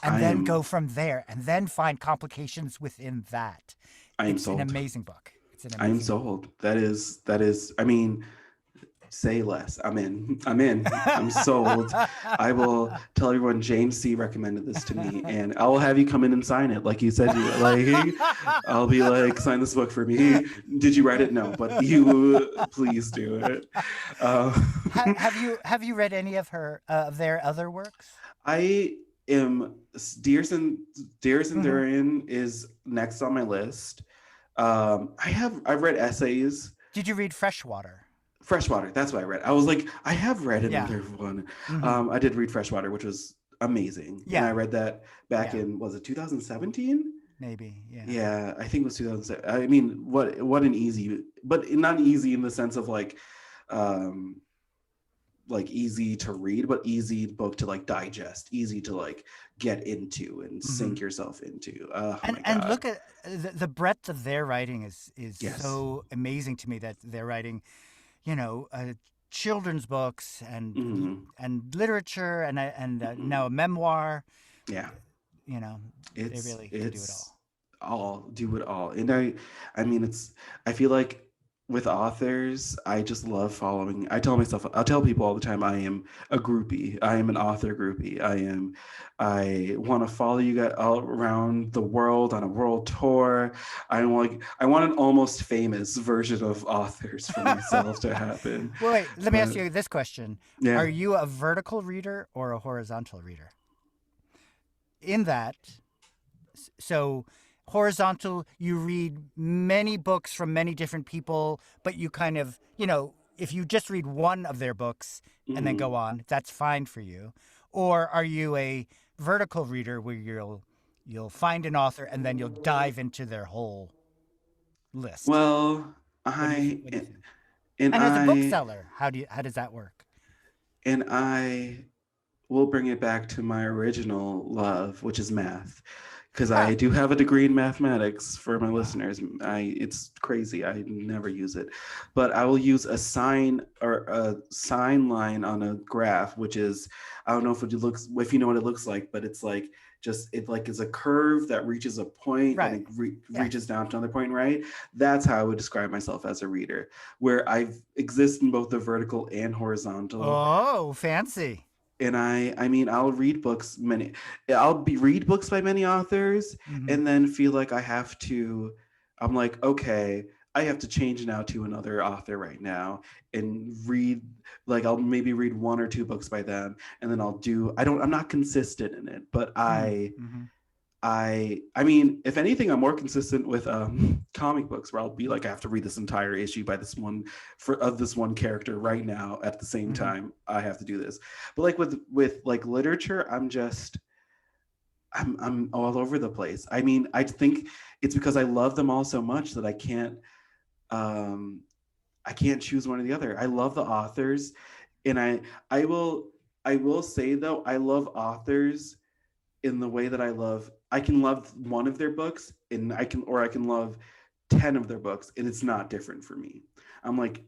and I then go am, from there, and then find complications within that? I am It's an sold. amazing book. It's an I am amazing book. sold. That is, I mean, say less. I'm in. I'm in. I'm sold. I will tell everyone James C recommended this to me, and I will have you come in and sign it, like you said you would. Like, I'll be like, sign this book for me. Did you write it? No, but you please do it. Uh, Have you read any of their other works? I am Dearest Hmm. Durian is next on my list. I've read essays. Did you read Freshwater? Freshwater, that's what I read. I was like, I have read Yeah. another one. Hmm. I did read Freshwater, which was amazing. And Yeah. I read that back Yeah. in, was it 2017? Maybe. Yeah. Yeah, I think it was 2007. I mean, what an easy, but not easy in the sense of um, like easy to read, but easy book to like digest, easy to like get into and sink yourself into. Oh my And God. look at the breadth of their writing is Yes. so amazing to me, that they're writing, children's books Mhm. and literature, and now a memoir. Yeah. They really can do it It's all. do it all. And I mean, I feel like with authors, I just love following. I'll tell people all the time, I am a groupie. I am an author groupie. I want to follow you guys all around the world on a world tour. I want an almost famous version of authors for myself to happen. Well, wait, let me ask But, you this question. yeah. Are you a vertical reader or a horizontal reader? In that, so horizontal, you read many books from many different people, but you kind of, if you just read one of their books and then Mhm. go on, that's fine for you. Or are you a vertical reader where you'll find an author and then you'll dive into their whole list? Well, What do you I what do you think? And as a I bookseller, how does that work? and I will bring it back to my original love, which is math, because I do have a degree in mathematics for my listeners. It's crazy. I never use it, but I will use a sign or a sign line on a graph, which is, I don't know if you know what it looks like, but it's like it like is a curve that reaches a point Right. and it reaches down to another point, right? That's how I would describe myself as a reader, where I exist in both the vertical and horizontal. Oh, fancy. And I mean, I'll read books read books by many authors, and then feel like I'm like, okay, I have to change now to another author right now and read, like, I'll maybe read one or two books by them, and then I'm not consistent in it, but I mean, if anything, I'm more consistent with comic books, where I'll be like, I have to read this entire issue by this one character right now at the same time. I have to do this. But like with like literature, I'm all over the place. I mean, I think it's because I love them all so much that I can't choose one or the other. I love the authors, and I will say though, I love authors in the way that I can love one of their books, and I can love 10 of their books, and it's not different for me. I'm like,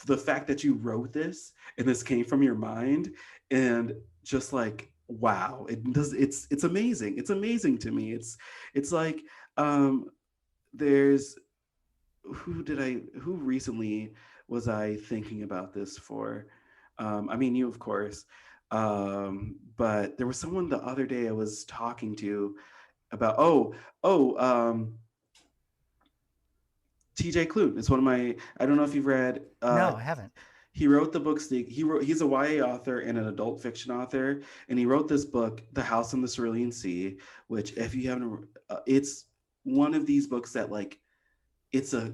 the fact that you wrote this and this came from your mind, and just like, wow, it's amazing. It's amazing to me. It's like, there's who recently was I thinking about this for? I mean, you, of course. But there was someone the other day I was talking to about, TJ Klune. It's one of my, I don't know if you've read. No, I haven't. He wrote the books. He's a YA author and an adult fiction author, and he wrote this book, The House on the Cerulean Sea, which, if you haven't, it's one of these books that, like, it's a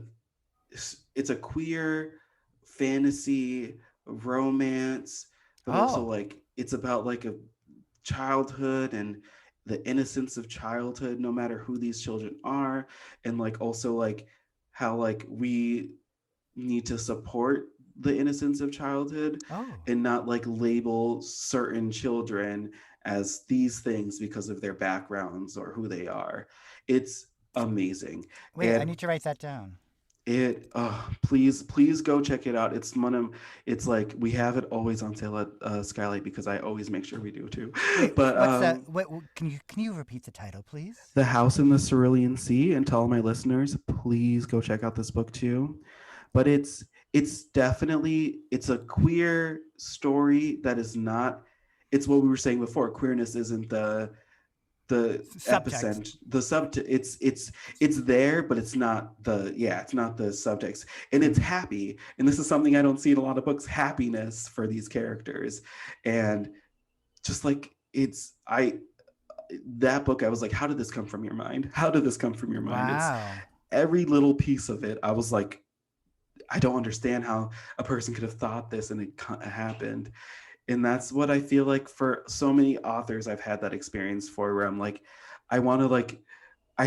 queer fantasy romance, but also, like, it's about like a childhood and the innocence of childhood, no matter who these children are, and like also like how like we need to support the innocence of childhood and not like label certain children as these things because of their backgrounds or who they are. It's amazing. Wait, I need to write that down. Please go check it out. It's like, we have it always on sale at SKYLIT, because I always make sure we do too. Wait, but what's that? Can you repeat the title, please? The House in the Cerulean Sea. And to all my listeners, please go check out this book too. But it's definitely, it's a queer story that is not, it's what we were saying before. Queerness isn't the epicenter, it's there, but it's not it's not the subtext, and it's happy. And this is something I don't see in a lot of books, happiness for these characters. And just like, that book, I was like, how did this come from your mind? How did this come from your mind? Wow. It's every little piece of it. I was like, I don't understand how a person could have thought this and it happened. And that's what I feel like for so many authors I've had that experience for, where I'm like, I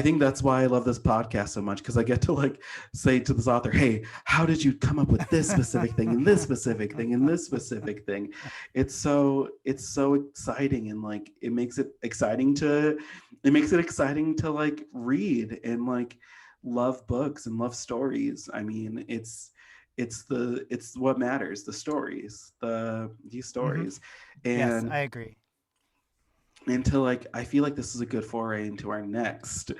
think that's why I love this podcast so much, because I get to like say to this author, hey, how did you come up with this specific thing and this specific thing and this specific thing? It's so exciting, and like it makes it exciting to like read and like love books and love stories. I mean, it's what matters, the stories, these stories. And yes, I agree. And to like, I feel like this is a good foray into my next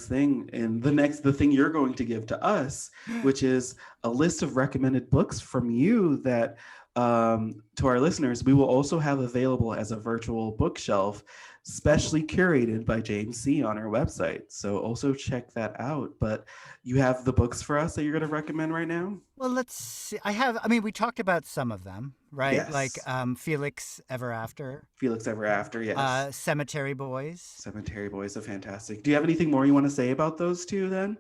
thing, and the thing you're going to give to us, which is a list of recommended books from you that to our listeners we will also have available as a virtual bookshelf, specially curated by James C. on our website. So also check that out. But you have the books for us that you're going to recommend right now? Well, let's see. We talked about some of them, right? Yes. Like Felix Ever After. Felix Ever After, yes. Cemetery Boys. Cemetery Boys are fantastic. Do you have anything more you want to say about those two then?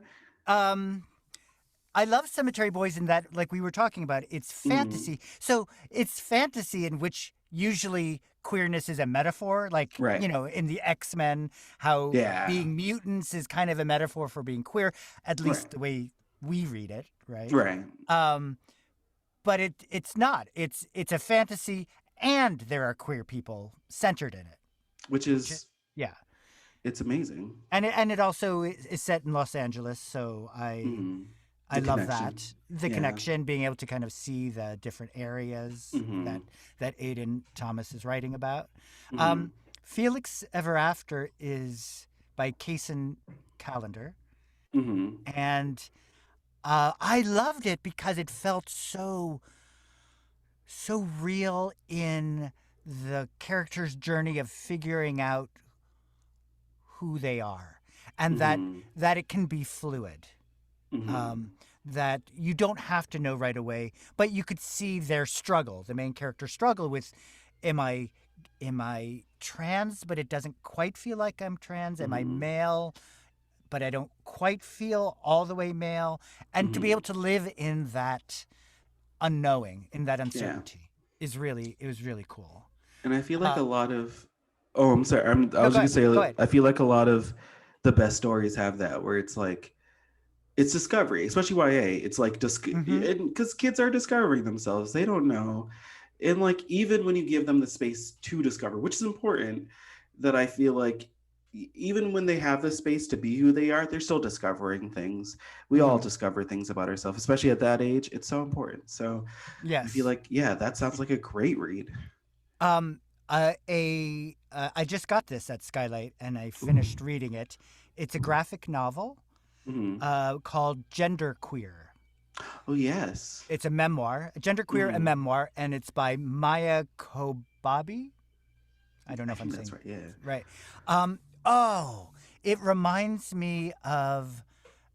I love Cemetery Boys in that, like we were talking about, it's fantasy. So it's fantasy in which usually queerness is a metaphor, like, right. You know, in the X-Men, how being mutants is kind of a metaphor for being queer, at least the way we read it, right? Right. but it's not. It's a fantasy, and there are queer people centered in it. Which is Yeah. It's amazing. And it also is set in Los Angeles, so I love connection. that. The connection, being able to kind of see the different areas that Aidan Thomas is writing about. Felix Ever After is by Kaysen Callender. And I loved it because it felt so real in the character's journey of figuring out who they are, and that it can be fluid. That you don't have to know right away, but you could see their struggle. The main character struggle with, am I trans, but it doesn't quite feel like I'm trans? Am I male, but I don't quite feel all the way male? And to be able to live in that unknowing, in that uncertainty, it was really cool. And I feel like a lot of, I'm sorry, I was going to say, I feel like a lot of the best stories have that, where it's like, it's discovery, especially YA. It's like, because kids are discovering themselves. They don't know. And like, even when you give them the space to discover, which is important, that I feel like even when they have the space to be who they are, they're still discovering things. We all discover things about ourselves, especially at that age. It's so important. So I feel like, that sounds like a great read. I just got this at SKYLIT and I finished reading it. It's a graphic novel called Genderqueer. Oh, yes. It's a memoir, Genderqueer, a memoir, and it's by Maya Kobabe. I don't know if I'm saying that's right. Yeah. Right. It reminds me of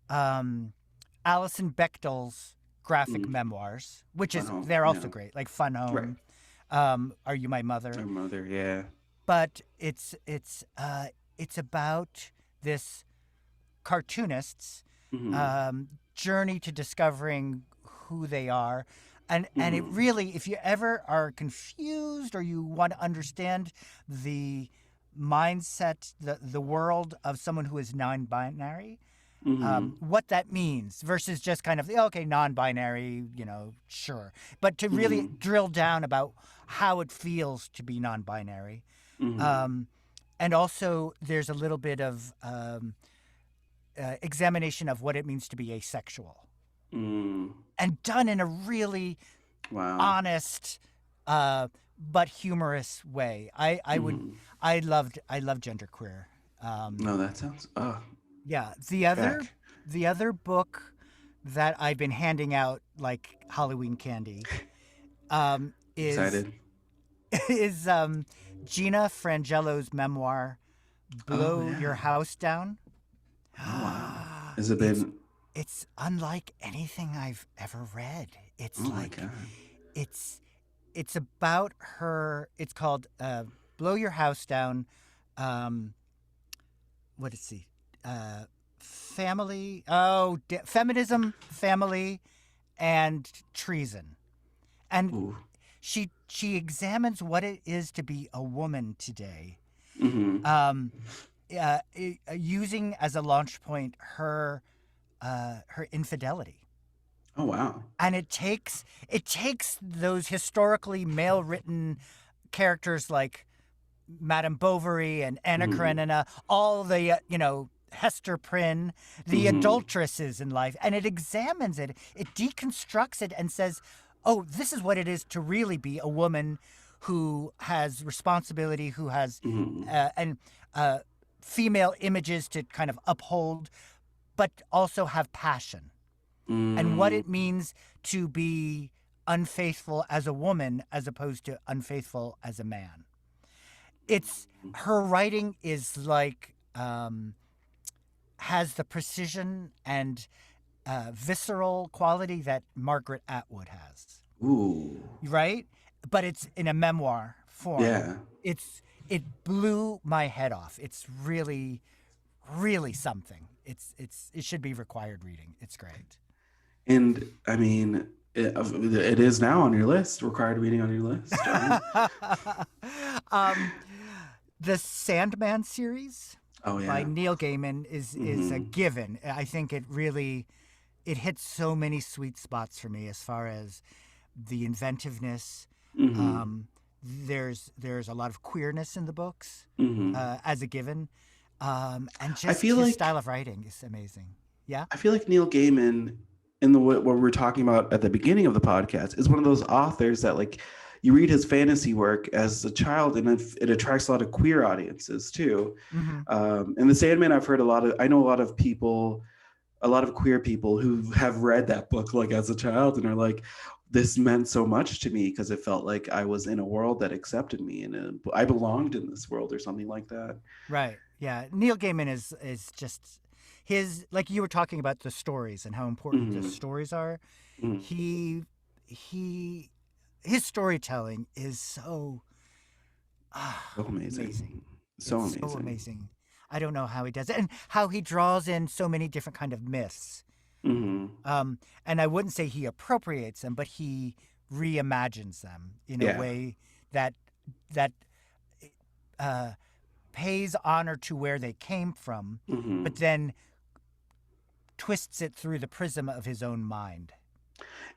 Alison Bechdel's graphic memoirs, which is they're also great, like Fun Home. Right. Are You My Mother? My Mother, yeah. But it's about this cartoonist's journey to discovering who they are. And it really, if you ever are confused or you want to understand the mindset, the world of someone who is non-binary, what that means versus just kind of, non-binary, sure. But to really drill down about how it feels to be non-binary. And also there's a little bit of examination of what it means to be asexual. And done in a really honest but humorous way. I loved Genderqueer. No, that sounds yeah. The other book that I've been handing out like Halloween candy is excited. is Gina Frangello's memoir Blow Your House Down. Oh, wow. Has it been? It's unlike anything I've ever read. It's my God. It's about her. It's called Blow Your House Down. What is it? Family. Feminism, family, and treason. And she examines what it is to be a woman today. Using as a launch point her infidelity. Oh, wow. And it takes those historically male written characters like Madame Bovary and Anna Karenina, all the Hester Prynne, the adulteresses in life, and it examines it, it deconstructs it and says, oh, this is what it is to really be a woman who has responsibility, who has female images to kind of uphold, but also have passion. And what it means to be unfaithful as a woman as opposed to unfaithful as a man. Her writing is like, has the precision and visceral quality that Margaret Atwood has. Ooh. Right? But it's in a memoir form. Yeah. It blew my head off. It's really, really something. It should be required reading. It's great. And I mean, it is now on your list, required reading on your list. The Sandman series by Neil Gaiman is a given. I think it hits so many sweet spots for me as far as the inventiveness. Mm-hmm. There's a lot of queerness in the books Mm-hmm. as a given, and I just feel his like style of writing is amazing. Yeah. I feel like Neil Gaiman, in the what we were talking about at the beginning of the podcast, is one of those authors that like you read his fantasy work as a child, and it attracts a lot of queer audiences too. Mm-hmm. And the Sandman, I've heard a lot of. I know a lot of people, a lot of queer people who have read that book like as a child and are like, this meant so much to me because it felt like I was in a world that accepted me and I belonged in this world or something like that. Right. Yeah. Neil Gaiman is just his, like you were talking about the stories and how important the Mm-hmm. stories are. Mm-hmm. He his storytelling is so So amazing. amazing. So It's so amazing. amazing. I don't know how he does it, and how he draws in so many different kind of myths. Mm-hmm. And I wouldn't say he appropriates them, but he reimagines them in a Yeah. way that that uh, pays honor to where they came from, Mm-hmm. but then twists it through the prism of his own mind.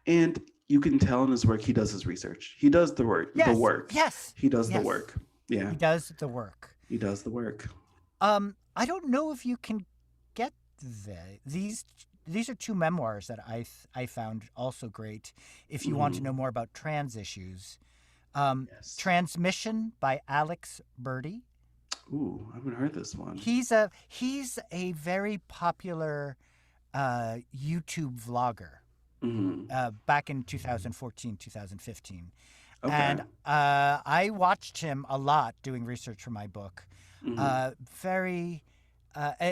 And you can tell in his work he does his research. He does the work. The Yes, work. yes, He does the yes. work. Yeah. He does the work. He does the work. I don't know if you can get these. These are two memoirs that I found also great. If you want to Mhm. know more about trans issues, Yes. Transmission by Alex Birdie. Ooh, I haven't heard this one. He's a very popular YouTube vlogger. Mm-hmm. Back in 2014, 2015. Okay. And I watched him a lot doing research for my book. Mhm.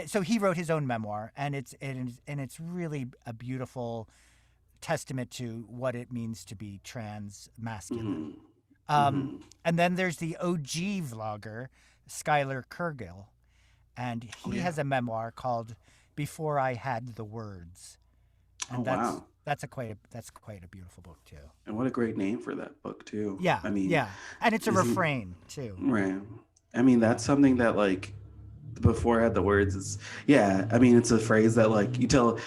So he wrote his own memoir, and it's really a beautiful testament to what it means to be trans masculine. Mm-hmm. And then there's the OG vlogger, Skylar Kergill, and he yeah. has a memoir called "Before I Had the Words," and Oh, wow. that's quite a beautiful book too. And what a great name for that book too. Yeah, I mean, yeah, and it's a isn't- refrain too. right. I mean, that's something that like before I had the words is yeah. I mean, it's a phrase that like you tell.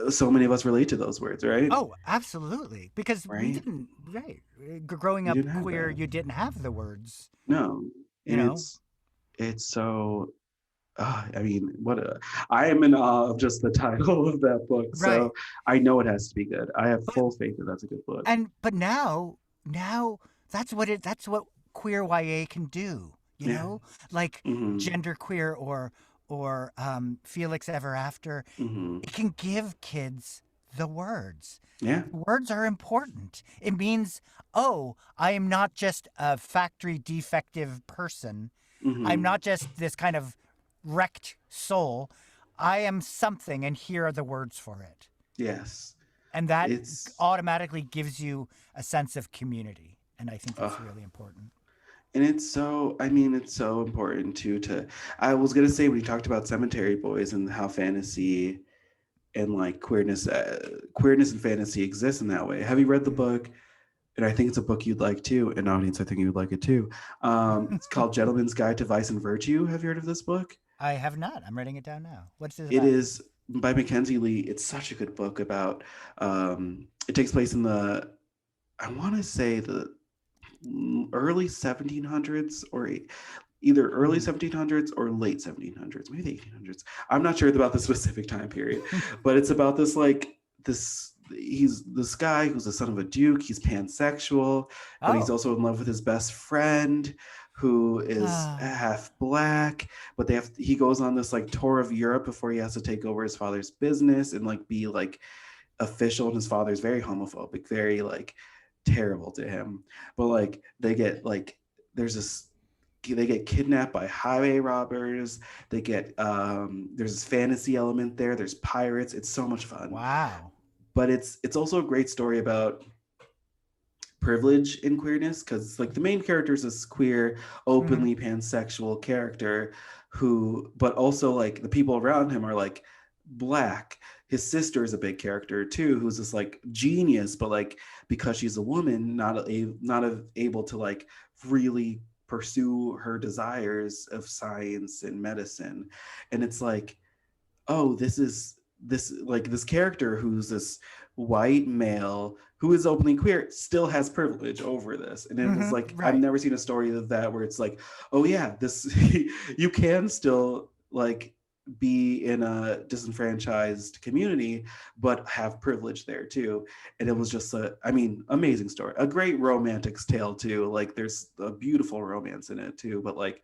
So many of us relate to those words, right? Oh, absolutely, because we Right. didn't. Right, growing You up didn't have queer, that. you didn't have the words. No, You and know, it's so. I mean, I am in awe of just the title of that book. right? So I know it has to be good. I have But full faith that that's a good book. but now that's what queer YA can do. You Yeah. know, like Mm-hmm. genderqueer or Felix Ever After. Mm-hmm. It can give kids the words. Yeah. Words are important. It means, oh, I am not just a factory defective person. Mm-hmm. I'm not just this kind of wrecked soul. I am something, and here are the words for it. Yes. And that It's automatically gives you a sense of community. And I think that's really important. and it's so I mean it's so important too to I was gonna say when you talked about Cemetery Boys and how fantasy and like queerness and fantasy exists in that way. Have you read the book? And I think it's a book you'd like too. An audience, I think you would like it too. It's called Gentleman's Guide to Vice and Virtue. Have you heard of this book? I have not. I'm writing it down now. What's it It about? is by Mackenzie Lee. It's such a good book about. It takes place in the, I want to say the early 1700s or either early 1700s or late 1700s, maybe the 1800s. I'm not sure about the specific time period, but it's about this like this. He's this guy who's the son of a duke. He's pansexual, but he's Oh. also in love with his best friend who is Ah. half black. But he goes on this like tour of Europe before he has to take over his father's business and like be like official. And his father's very homophobic, very like terrible to him. But like they get like they get kidnapped by highway robbers. They get there's this fantasy element there. There's pirates. It's so much fun. Wow. But it's also a great story about privilege and queerness because like the main character is this queer, openly pansexual character who, but also like the people around him are like black. His sister is a big character too, who's this like genius, but like because she's a woman, not able to like really pursue her desires of science and medicine. And it's like, oh, this character who's this white male who is openly queer still has privilege over this. And it was like, right. I've never seen a story of that where it's like, oh yeah, this you can still like be in a disenfranchised community but have privilege there too. And it was just amazing story, a great romantic tale too. Like there's a beautiful romance in it too, but like,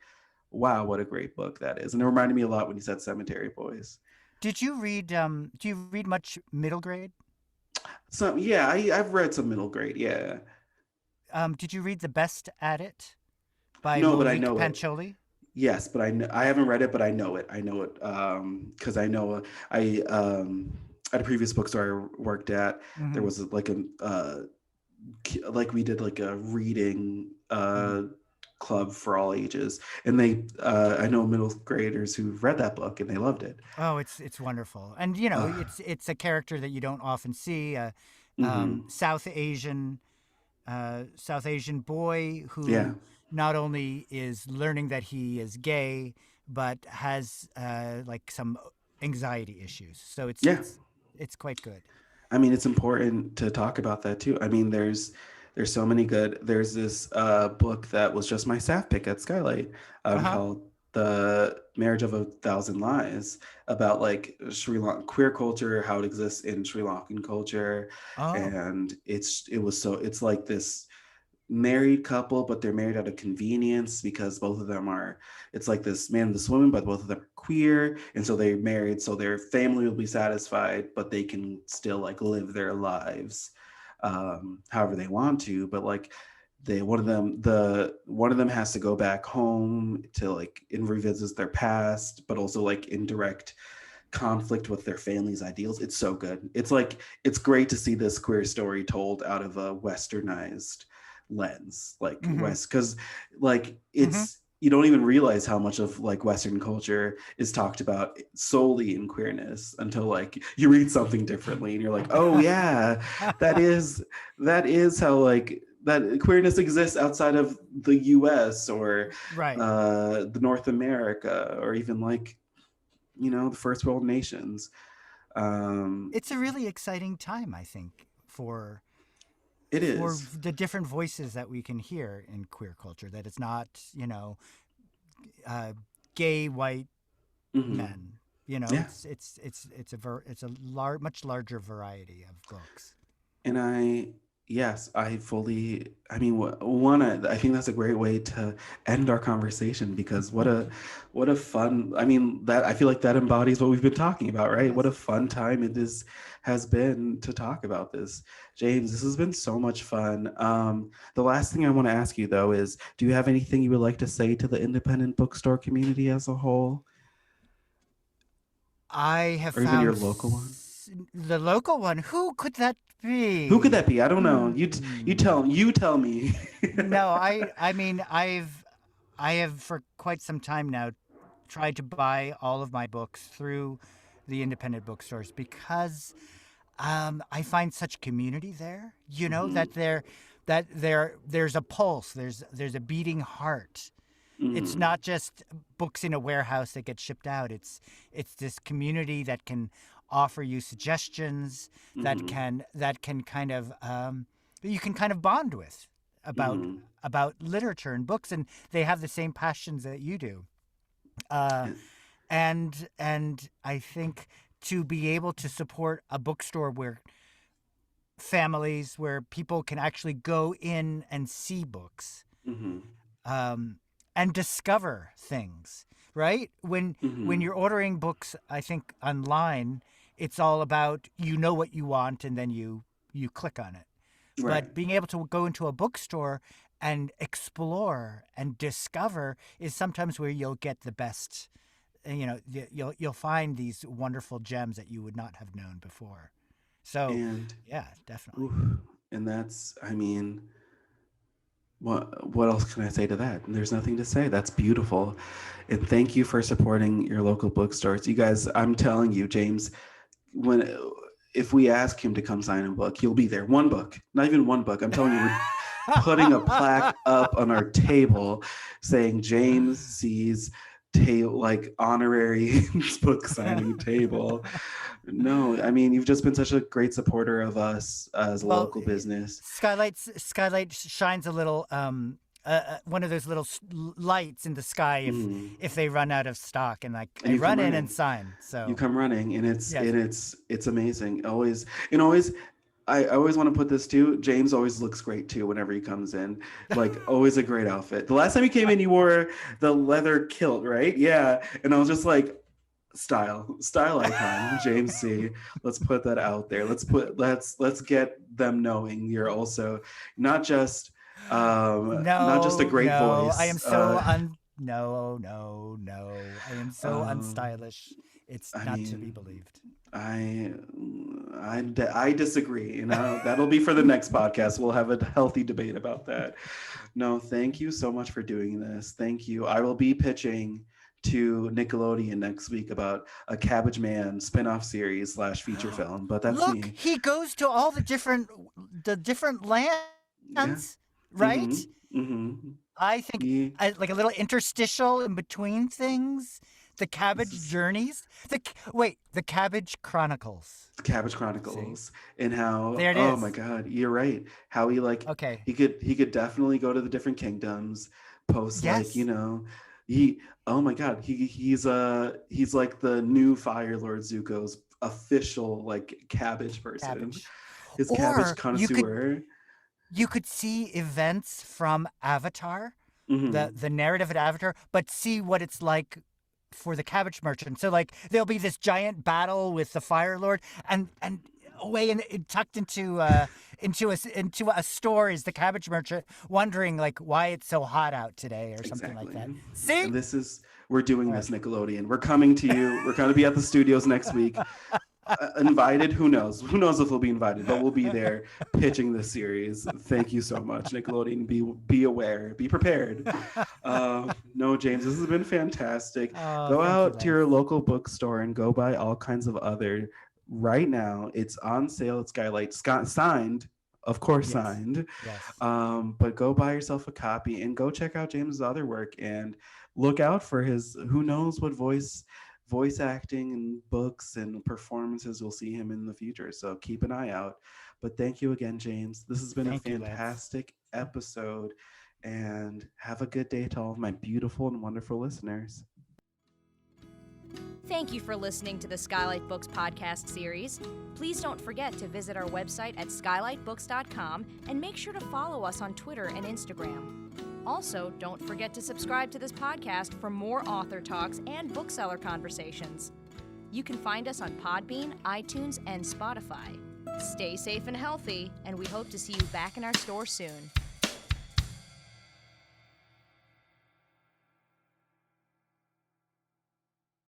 wow, what a great book that is. And it reminded me a lot when you said Cemetery Boys. Did you read do you read much middle grade? So yeah, I've read some middle grade. Yeah. Did you read The Best at It by No, but I Monique know it. Pancholi? Yes, but I haven't read it, but I know it. I know it because I know I at a previous bookstore I worked at, there was like a like we did like a reading club for all ages, and they I know middle graders who read that book and they loved it. Oh, it's wonderful, and you know it's a character that you don't often see. South Asian boy who not only is learning that he is gay, but has like some anxiety issues. So it's quite good. I mean, it's important to talk about that too. I mean, there's so many good. There's this book that was just my staff pick at SKYLIT called The Marriage of a Thousand Lies, about like Sri Lankan queer culture, how it exists in Sri Lankan culture. And it's like this married couple, but they're married out of convenience because both of them are, it's like this man and this woman, but both of them are queer, and so they're married so their family will be satisfied, but they can still like live their lives however they want to. But like one of them has to go back home to like and revisit their past, but also like in direct conflict with their family's ideals. It's so good. It's like, it's great to see this queer story told out of a westernized lens, like West, because like it's you don't even realize how much of like Western culture is talked about solely in queerness until like you read something differently and you're like, oh yeah, that is how like that queerness exists outside of the US or the North America, or even like, you know, the first world nations. It's a really exciting time, I think, for the different voices that we can hear in queer culture, that it's not, you know, gay white men, you know, it's a much larger variety of books. And I think that's a great way to end our conversation, because what a fun, I mean, that I feel like that embodies what we've been talking about, right? Yes. What a fun time has been to talk about this. James, this has been so much fun. The last thing I want to ask you though is, do you have anything you would like to say to the independent bookstore community as a whole? I have found, even your local one? The local one, who could that be? Who could that be? I don't know. You tell me. No, I mean, I have for quite some time now tried to buy all of my books through the independent bookstores, because I find such community there, you know, that there's a pulse, there's a beating heart. It's not just books in a warehouse that get shipped out. It's this community that can offer you suggestions, that can kind of you can kind of bond with about literature and books, and they have the same passions that you do. And I think to be able to support a bookstore where people can actually go in and see books, and discover things, right? When you're ordering books, I think online, it's all about, you know what you want and then you click on it. Right. But being able to go into a bookstore and explore and discover is sometimes where you'll get the best, you know, you'll find these wonderful gems that you would not have known before. So, yeah, definitely. And that's, I mean, what else can I say to that? There's nothing to say. That's beautiful. And thank you for supporting your local bookstores. You guys, I'm telling you, James, if we ask him to come sign a book, he'll be there. One book, not even one book. I'm telling you, we're putting a plaque up on our table saying James sees like honorary book signing table. No, I mean, you've just been such a great supporter of us as a local business. Skylight shines a little one of those little lights in the sky if they run out of stock, and like I run in and sign. So you come running, and it's amazing. Always. I always want to put this too. James always looks great too whenever he comes in. Like always a great outfit. The last time he came in, you wore the leather kilt, right? Yeah, and I was just like, style icon, James C. Let's put that out there. Let's get them knowing you're also not just not just a great voice. I am so no. I am so unstylish. It's not to be believed. I disagree. That'll be for the next podcast. We'll have a healthy debate about that. No, thank you so much for doing this. Thank you. I will be pitching to Nickelodeon next week about a Cabbage Man spin-off series / feature film. But that's Look, me. He goes to all the different lands, right? Mm-hmm. I think like a little interstitial in between things. The Cabbage Journeys. The Cabbage Chronicles. The Cabbage Chronicles. See? And how there it is. Oh my God, you're right. How he he could definitely go to the different kingdoms, post oh my God, he's like the new Fire Lord Zuko's official like cabbage person. His cabbage connoisseur. You could see events from Avatar, the narrative at Avatar, but see what it's like for the cabbage merchant. So like there'll be this giant battle with the Fire Lord, and away and tucked into a store is the cabbage merchant wondering like why it's so hot out today or something like that. See, and we're doing this, Nickelodeon. We're coming to you. We're going to be at the studios next week. Invited, who knows if we'll be invited, but we'll be there pitching this series. Thank you so much, Nickelodeon. Be aware, be prepared. No, James, this has been fantastic. Go out to your local bookstore and go buy all kinds of other. Right now it's on sale at SKYLIT, signed, of course. Signed. Yes. But go buy yourself a copy and go check out James's other work and look out for his who knows what voice acting and books and performances we'll see him in the future. So keep an eye out. But thank you again, James. This has been a fantastic episode, and have a good day to all of my beautiful and wonderful listeners. Thank you for listening to the SKYLIT Books podcast series. Please don't forget to visit our website at skylitebooks.com and make sure to follow us on Twitter and Instagram. Also, don't forget to subscribe to this podcast for more author talks and bookseller conversations. You can find us on Podbean, iTunes, and Spotify. Stay safe and healthy, and we hope to see you back in our store soon.